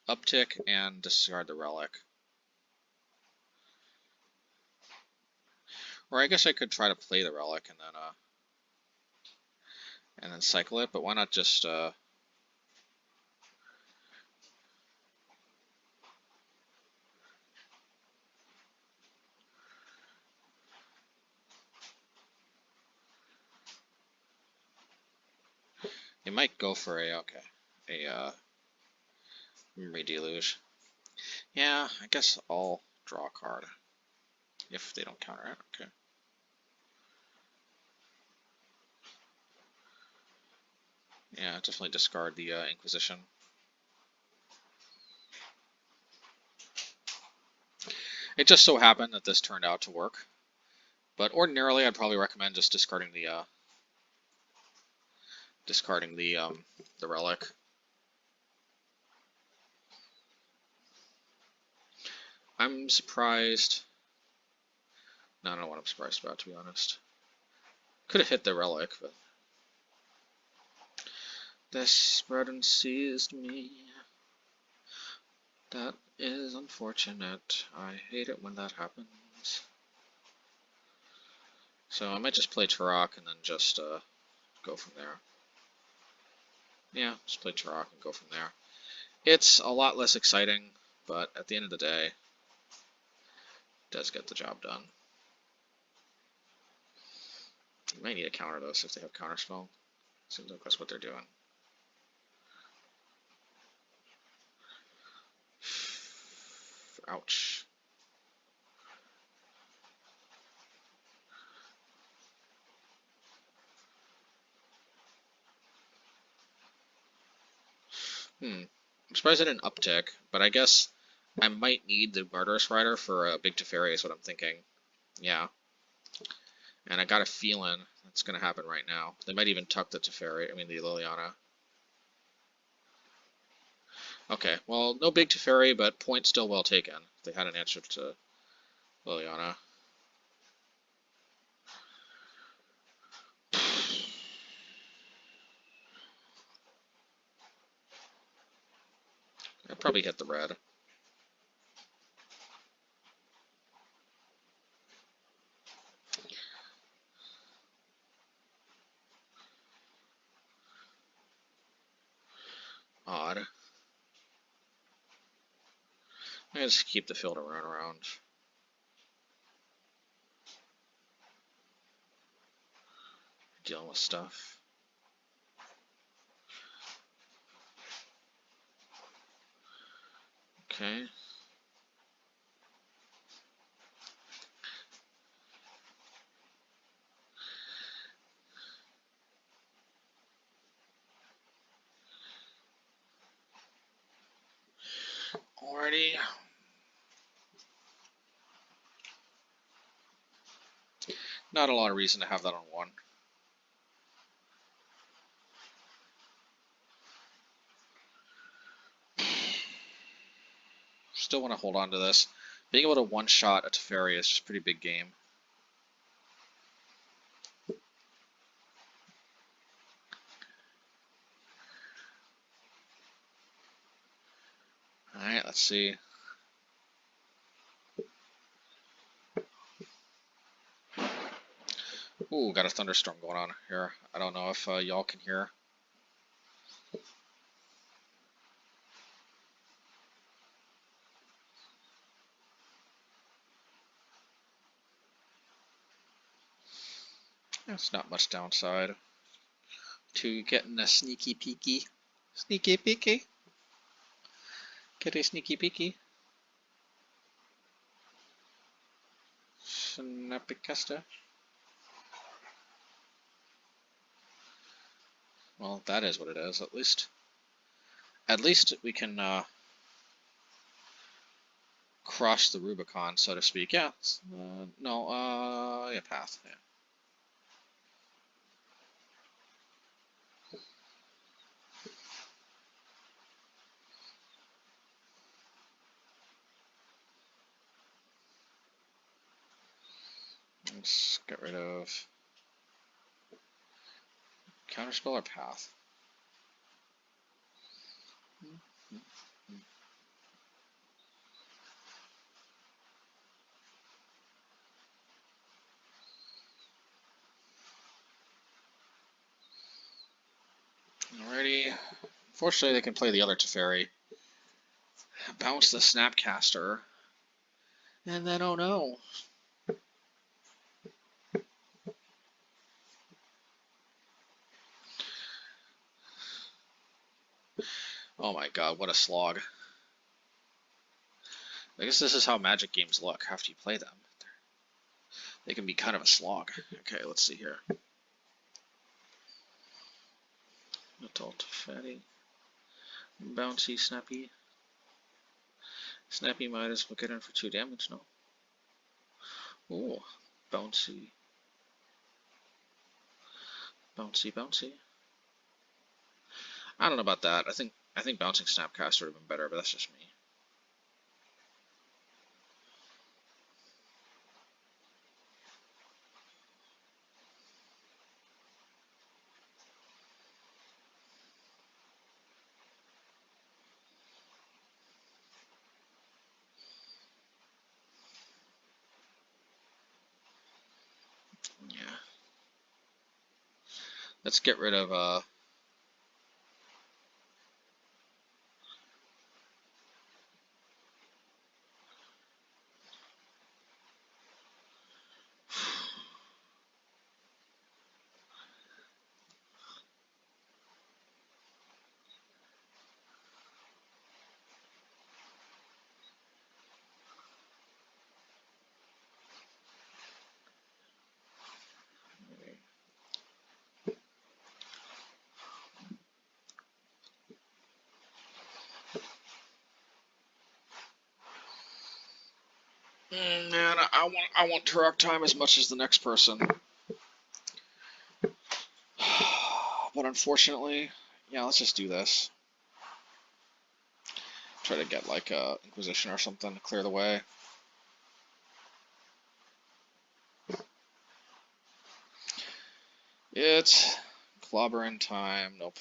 Uptick and discard the relic. Or I guess I could try to play the relic and then cycle it, but why not just it might go for a Memory Deluge. Yeah, I guess I'll draw a card if they don't counter it. Okay. Yeah, definitely discard the Inquisition. It just so happened that this turned out to work, but ordinarily I'd probably recommend just discarding the relic. I'm surprised. No, I don't know what I'm surprised about, to be honest. Could have hit the relic, but this burden seized me. That is unfortunate. I hate it when that happens. So I might just play Tourach and then just go from there. Yeah, just play Tourach and go from there. It's a lot less exciting, but at the end of the day, it does get the job done. You might need to counter those if they have counterspell. Seems like that's what they're doing. Ouch. I'm surprised I didn't uptick, but I guess I might need the Murderous Rider for a Big Teferi is what I'm thinking. Yeah. And I got a feeling that's going to happen right now. They might even tuck the Teferi, the Liliana. Okay, well, no Big Teferi, but point still well taken. They had an answer to Liliana. I probably hit the red. Odd. I just keep the field to run around. Dealing with stuff. Okay. Alrighty. Not a lot of reason to have that on one. Still want to hold on to this. Being able to one-shot a Teferi is just a pretty big game. Alright, let's see. Ooh, got a thunderstorm going on here. I don't know if y'all can hear. There's not much downside to getting a sneaky peeky. Sneaky peeky. Get a sneaky peeky. Snappy caster. Well, that is what it is, at least. At least we can cross the Rubicon, so to speak. Yeah. Yeah, path. Yeah. Let's get rid of counterspell or path. Alrighty. Fortunately, they can play the other Teferi. Bounce the Snapcaster. And then, oh no. Oh my god, what a slog. I guess this is how Magic games look after you play them. They can be kind of a slog. Okay, let's see here. Adult Fatty. Bouncy, Snappy. Snappy might as well get in for 2 damage, no? Ooh, bouncy. Bouncy, bouncy. I don't know about that. I think bouncing Snapcaster would have been better, but that's just me. Yeah. Let's get rid of man, I want Tourach time as much as the next person. But unfortunately, yeah, let's just do this. Try to get like a Inquisition or something to clear the way. It's clobbering time. Nope.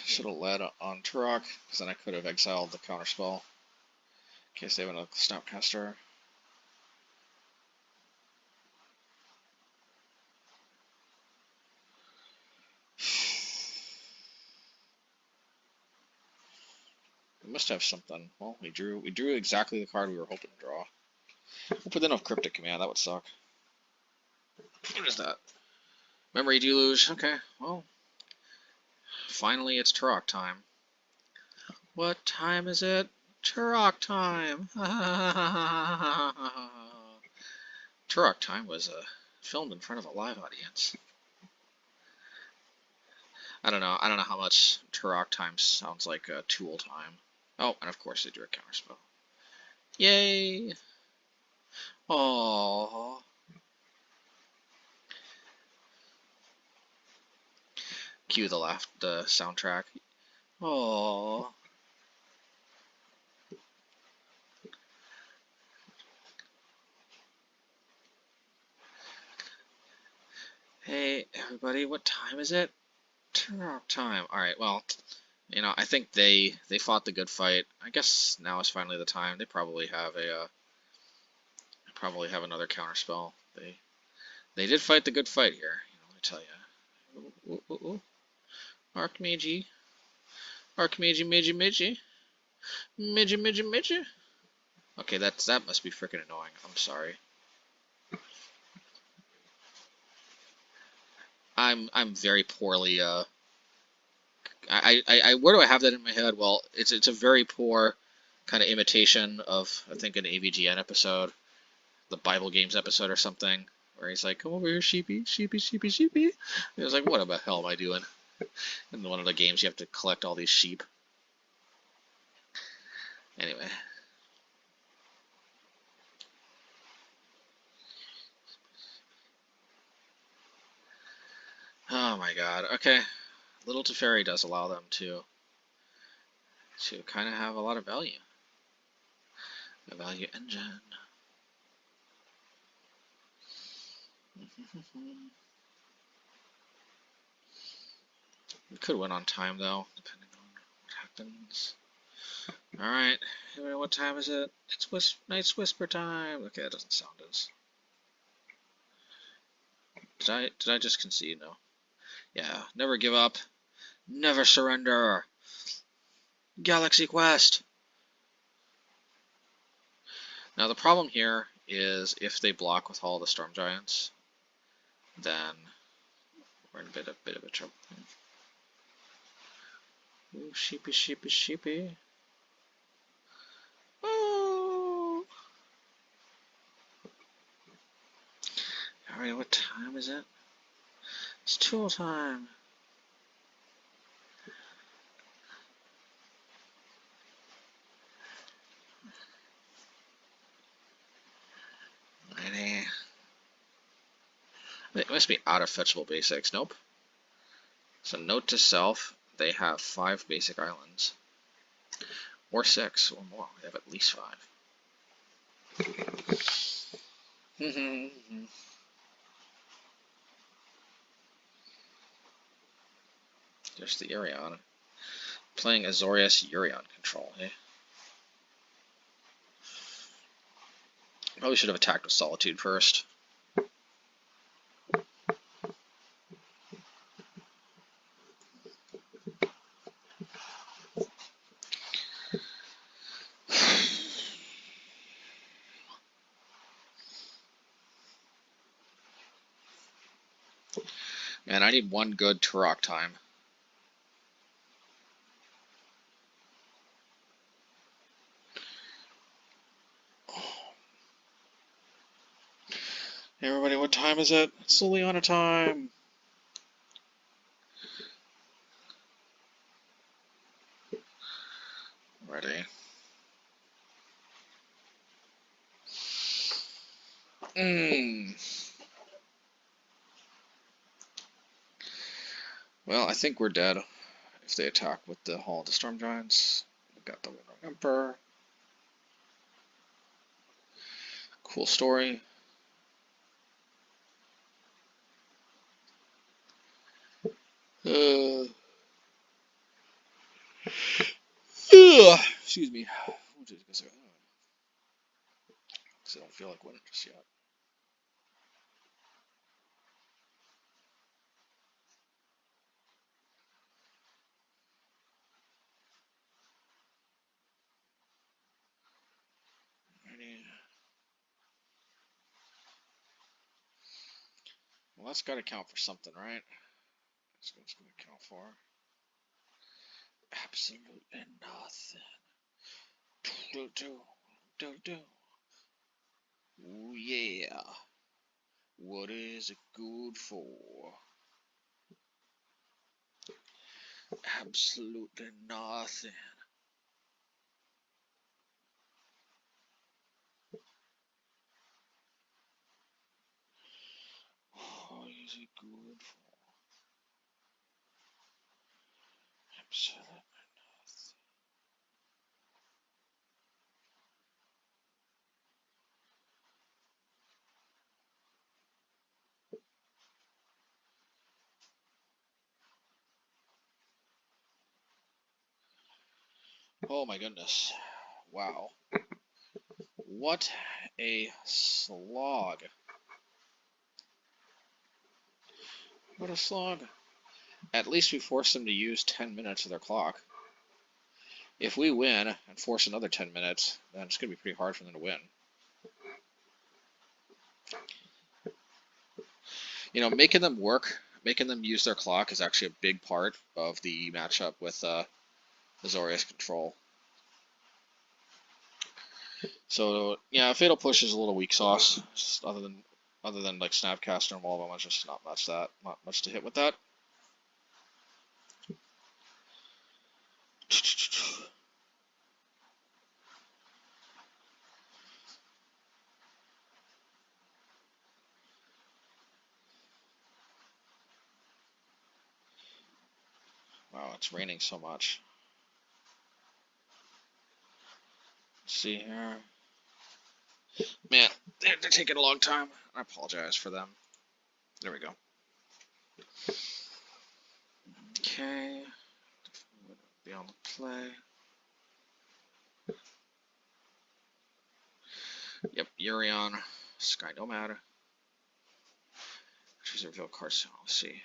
Should have led on Tourach, because then I could have exiled the counterspell. In case they have a Snapcaster. We must have something. Well, we drew exactly the card we were hoping to draw. We'll put in a Cryptic Command, that would suck. What is that? Memory Deluge. Okay, well. Finally, it's Tourach time. What time is it? Tourach time! Tourach time was filmed in front of a live audience. I don't know how much Tourach time sounds like Tool time. Oh, and of course they drew a counterspell. Yay! Aww. Cue the soundtrack. Aww. Hey, everybody, what time is it? Tourach time. Alright, well, you know, I think they fought the good fight. I guess now is finally the time. They probably have another counterspell. They did fight the good fight here, you know, let me tell you. Ooh, ooh, ooh. Archmage. Archmage, Midgie. Midgie. Okay, that must be freaking annoying. I'm sorry. I'm very poorly where do I have that in my head? Well, it's a very poor kind of imitation of, I think, an AVGN episode, the Bible Games episode or something, where he's like, "Come over here, sheepy." And it was like, what the hell am I doing? In one of the games, you have to collect all these sheep. Anyway. Oh my god. Okay. Little Teferi does allow them to to kind of have a lot of value. A value engine. We could win on time though, depending on what happens. Alright, what time is it? It's Night's Whisper time. Okay, that doesn't sound as... Did I just concede? No. Yeah, never give up. Never surrender. Galaxy Quest. Now the problem here is if they block with all the Storm Giants, then we're in a bit of a trouble. Ooh, sheepy, sheepy, sheepy. Oh. Alright, what time is it? It's tool time. It must be out of fetchable basics. Nope. So note to self, they have 5 basic islands. Or 6, or more. They have at least 5. There's the Yorion. Playing Azorius Yorion control, eh? Probably should have attacked with Solitude first. Man, I need one good Tourach time. Hey everybody, what time is it? It's Liliana time! Ready. Well, I think we're dead if they attack with the Hall of the Storm Giants. We've got the Wandering Emperor. Cool story. Excuse me. Because I don't feel like winning just yet. Well, that's got to count for something, right? That's what it's going to count for. Absolutely nothing. Do. Ooh, yeah. What is it good for? Absolutely nothing. What is it good for? Absolutely nothing. Oh my goodness. Wow. What a slog. What a slog. At least we forced them to use 10 minutes of their clock. If we win and force another 10 minutes, then it's going to be pretty hard for them to win. You know, making them work, making them use their clock is actually a big part of the matchup with Azorius control. So yeah, Fatal Push is a little weak sauce. Just other than like Snapcaster and Wall, it's just not much to hit with that. Wow, it's raining so much. see here. Man, they're taking a long time. I apologize for them. There we go. Okay. Be on the play. Yep, Yorion, Sky Nomad. Choose a reveal card, so let's see.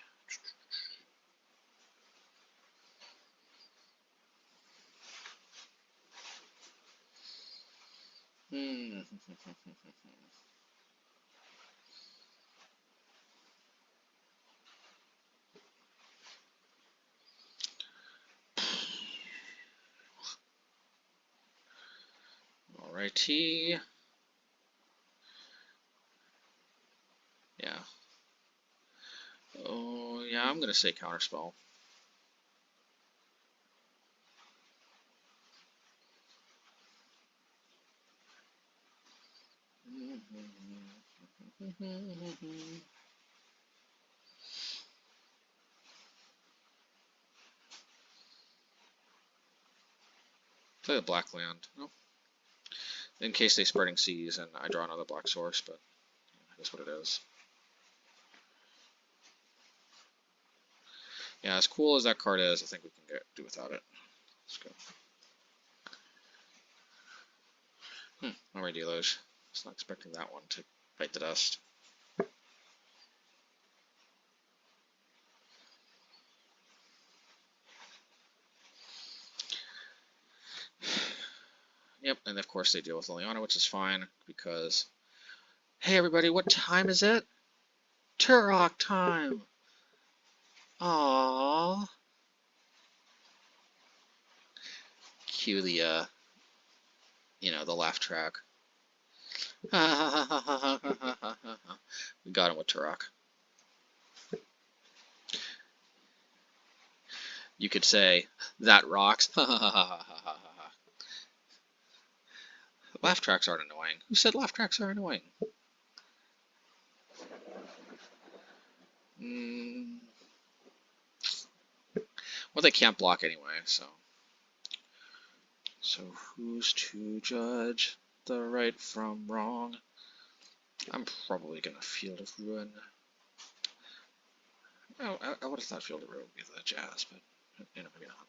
Alrighty. Yeah. Oh, yeah, I'm gonna say Counterspell. Play the black land. No. In case they Spreading Seas and I draw another black source, but that's what it is. Yeah, as cool as that card is, I think we can do without it. Let's go. Alright, dealers. I was not expecting that one to bite the dust. Yep, and of course they deal with Liliana, which is fine, because... Hey everybody, what time is it? Tourach time! Aww. Cue the, the laugh track. We got him with Tourach. You could say, that rocks. Laugh tracks aren't annoying. Who said laugh tracks are annoying? Well, they can't block anyway, so. So who's to judge the right from wrong? I'm probably gonna Field of Ruin. Oh, I would have thought Field of Ruin would be the Jazz, but maybe not.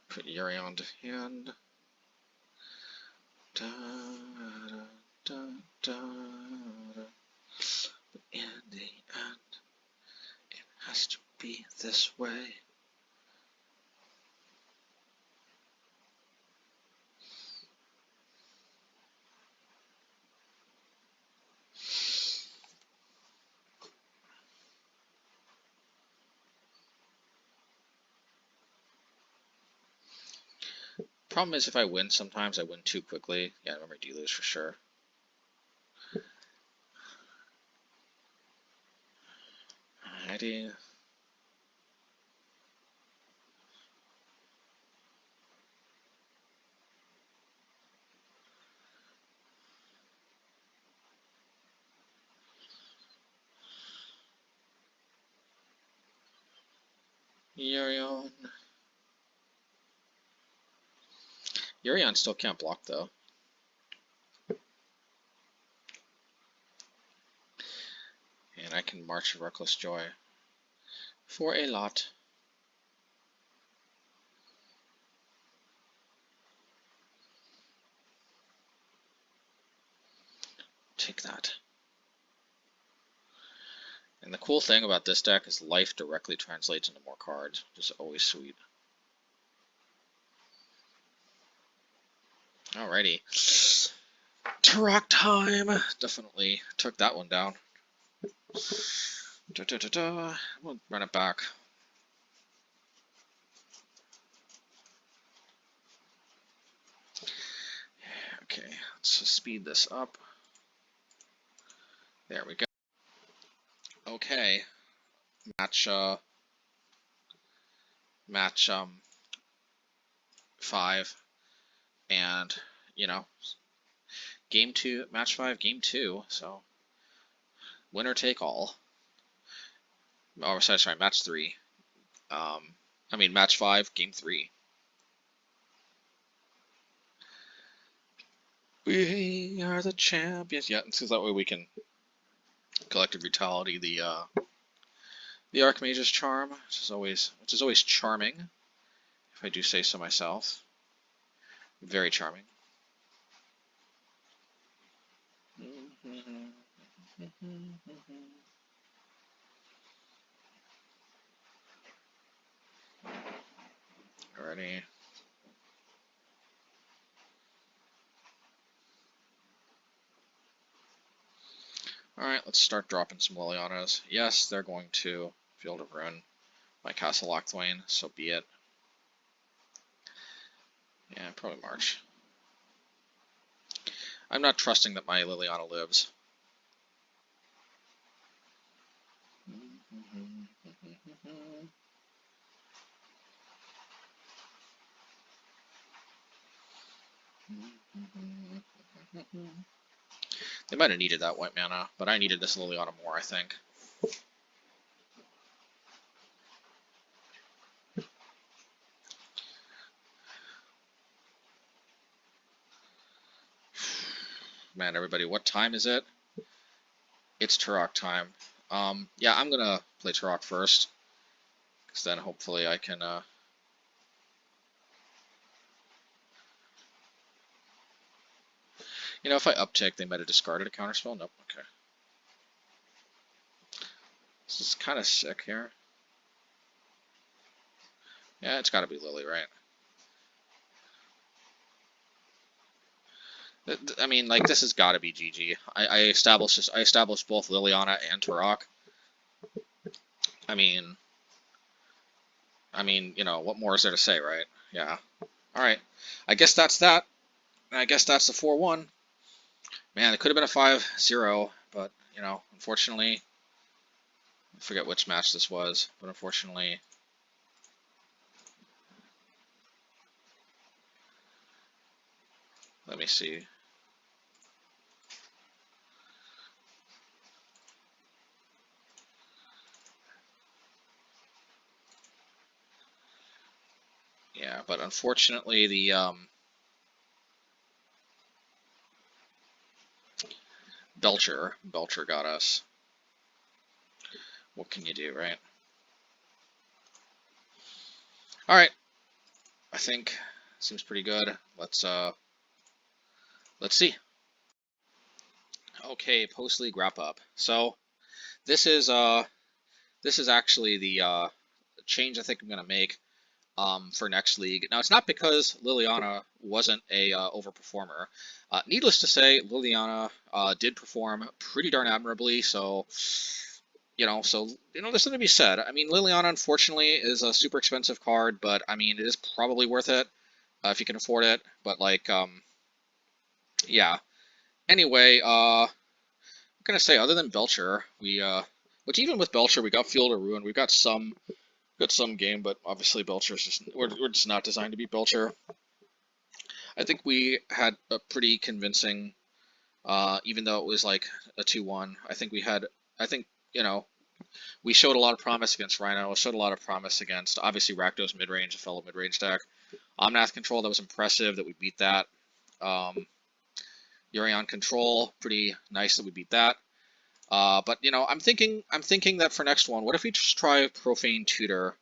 Put Yorion to hand. Da, da, da, da. But in the end, it has to be this way. Problem is, if I win, sometimes I win too quickly. Yeah, I remember I do lose for sure. Alrighty. Yorion. Yorion still can't block, though. And I can march Reckless Joy for a lot. Take that. And the cool thing about this deck is life directly translates into more cards, which is always sweet. Alrighty. Tourach time! Definitely took that one down. We'll run it back. Okay, let's speed this up. There we go. Okay. Match 5. And, Game 2, Match 5, Game 2, so winner take all. Oh, sorry, match 3. I mean, match 5, game 3. We are the champions. Yeah, because that way we can Collective Brutality the Archmage's charm, which is always charming, if I do say so myself. Very charming. Alrighty. Alright, let's start dropping some Lilianas. Yes, they're going to Field of Ruin my Castle Locthwain, so be it. Yeah, probably March. I'm not trusting that my Liliana lives. They might have needed that white mana, but I needed this Liliana more, I think. Man, everybody, what time is it? It's Tourach time. Yeah, I'm gonna play Tourach first, because then hopefully I can, you know, if I uptick, they might have discarded a counterspell. Nope, okay. This is kind of sick here. Yeah, it's gotta be Lily, right? I mean, like, this has got to be GG. I established both Liliana and Tourach. I mean, you know, what more is there to say, right? Yeah. All right. I guess that's that. I guess that's the 4-1. Man, it could have been a 5-0, but, you know, unfortunately, I forget which match this was, but unfortunately, let me see. Yeah, but unfortunately, the Belcher got us. What can you do, right? All right. I think seems pretty good. Let's see. Okay, post league wrap up. So this is actually the change I think I'm gonna make for next league. Now it's not because Liliana wasn't a overperformer. Needless to say, Liliana did perform pretty darn admirably. So there's something to be said. I mean, Liliana unfortunately is a super expensive card, but I mean it is probably worth it if you can afford it. But like yeah. Anyway, I'm gonna say other than Belcher, which even with Belcher we got Field of Ruin, we got some game, but obviously Belcher's we're just not designed to beat Belcher. I think we had a pretty convincing, even though it was like a 2-1. I think we showed a lot of promise against Rhino. Showed a lot of promise against obviously Rakdos midrange, a fellow midrange deck. Omnath control, that was impressive that we beat that. Yorion control, pretty nice that we beat that. But I'm thinking that for next one, what if we just try Profane Tutor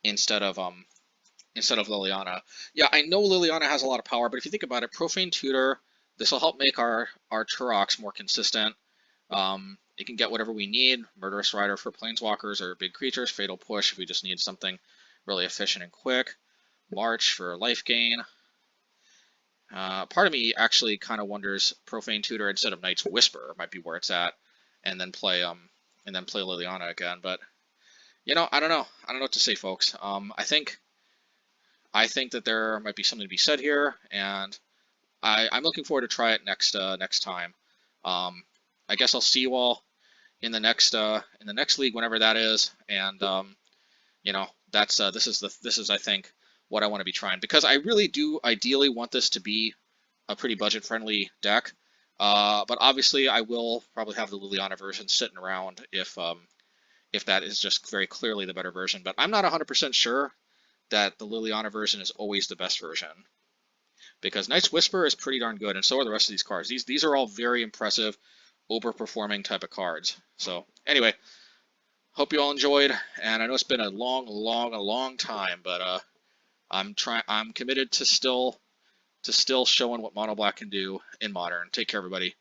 instead of Liliana? Yeah, I know Liliana has a lot of power, but if you think about it, Profane Tutor, this will help make our Tourachs more consistent. It can get whatever we need. Murderous Rider for planeswalkers or big creatures. Fatal Push if we just need something really efficient and quick. March for life gain. Part of me actually kind of wonders Profane Tutor instead of Knight's Whisper might be where it's at, and then play Liliana again. But I don't know. I don't know what to say, folks. I think that there might be something to be said here, and I'm looking forward to try it next time. I guess I'll see you all in the next league, whenever that is, and that's this is I think what I want to be trying, because I really do ideally want this to be a pretty budget friendly deck. But obviously I will probably have the Liliana version sitting around if if that is just very clearly the better version. But I'm not 100% sure that the Liliana version is always the best version, because Night's Whisper is pretty darn good, and so are the rest of these cards. These are all very impressive, overperforming type of cards. So anyway, hope you all enjoyed, and I know it's been a long time, but I'm committed to still showing what Mono Black can do in Modern. Take care, everybody.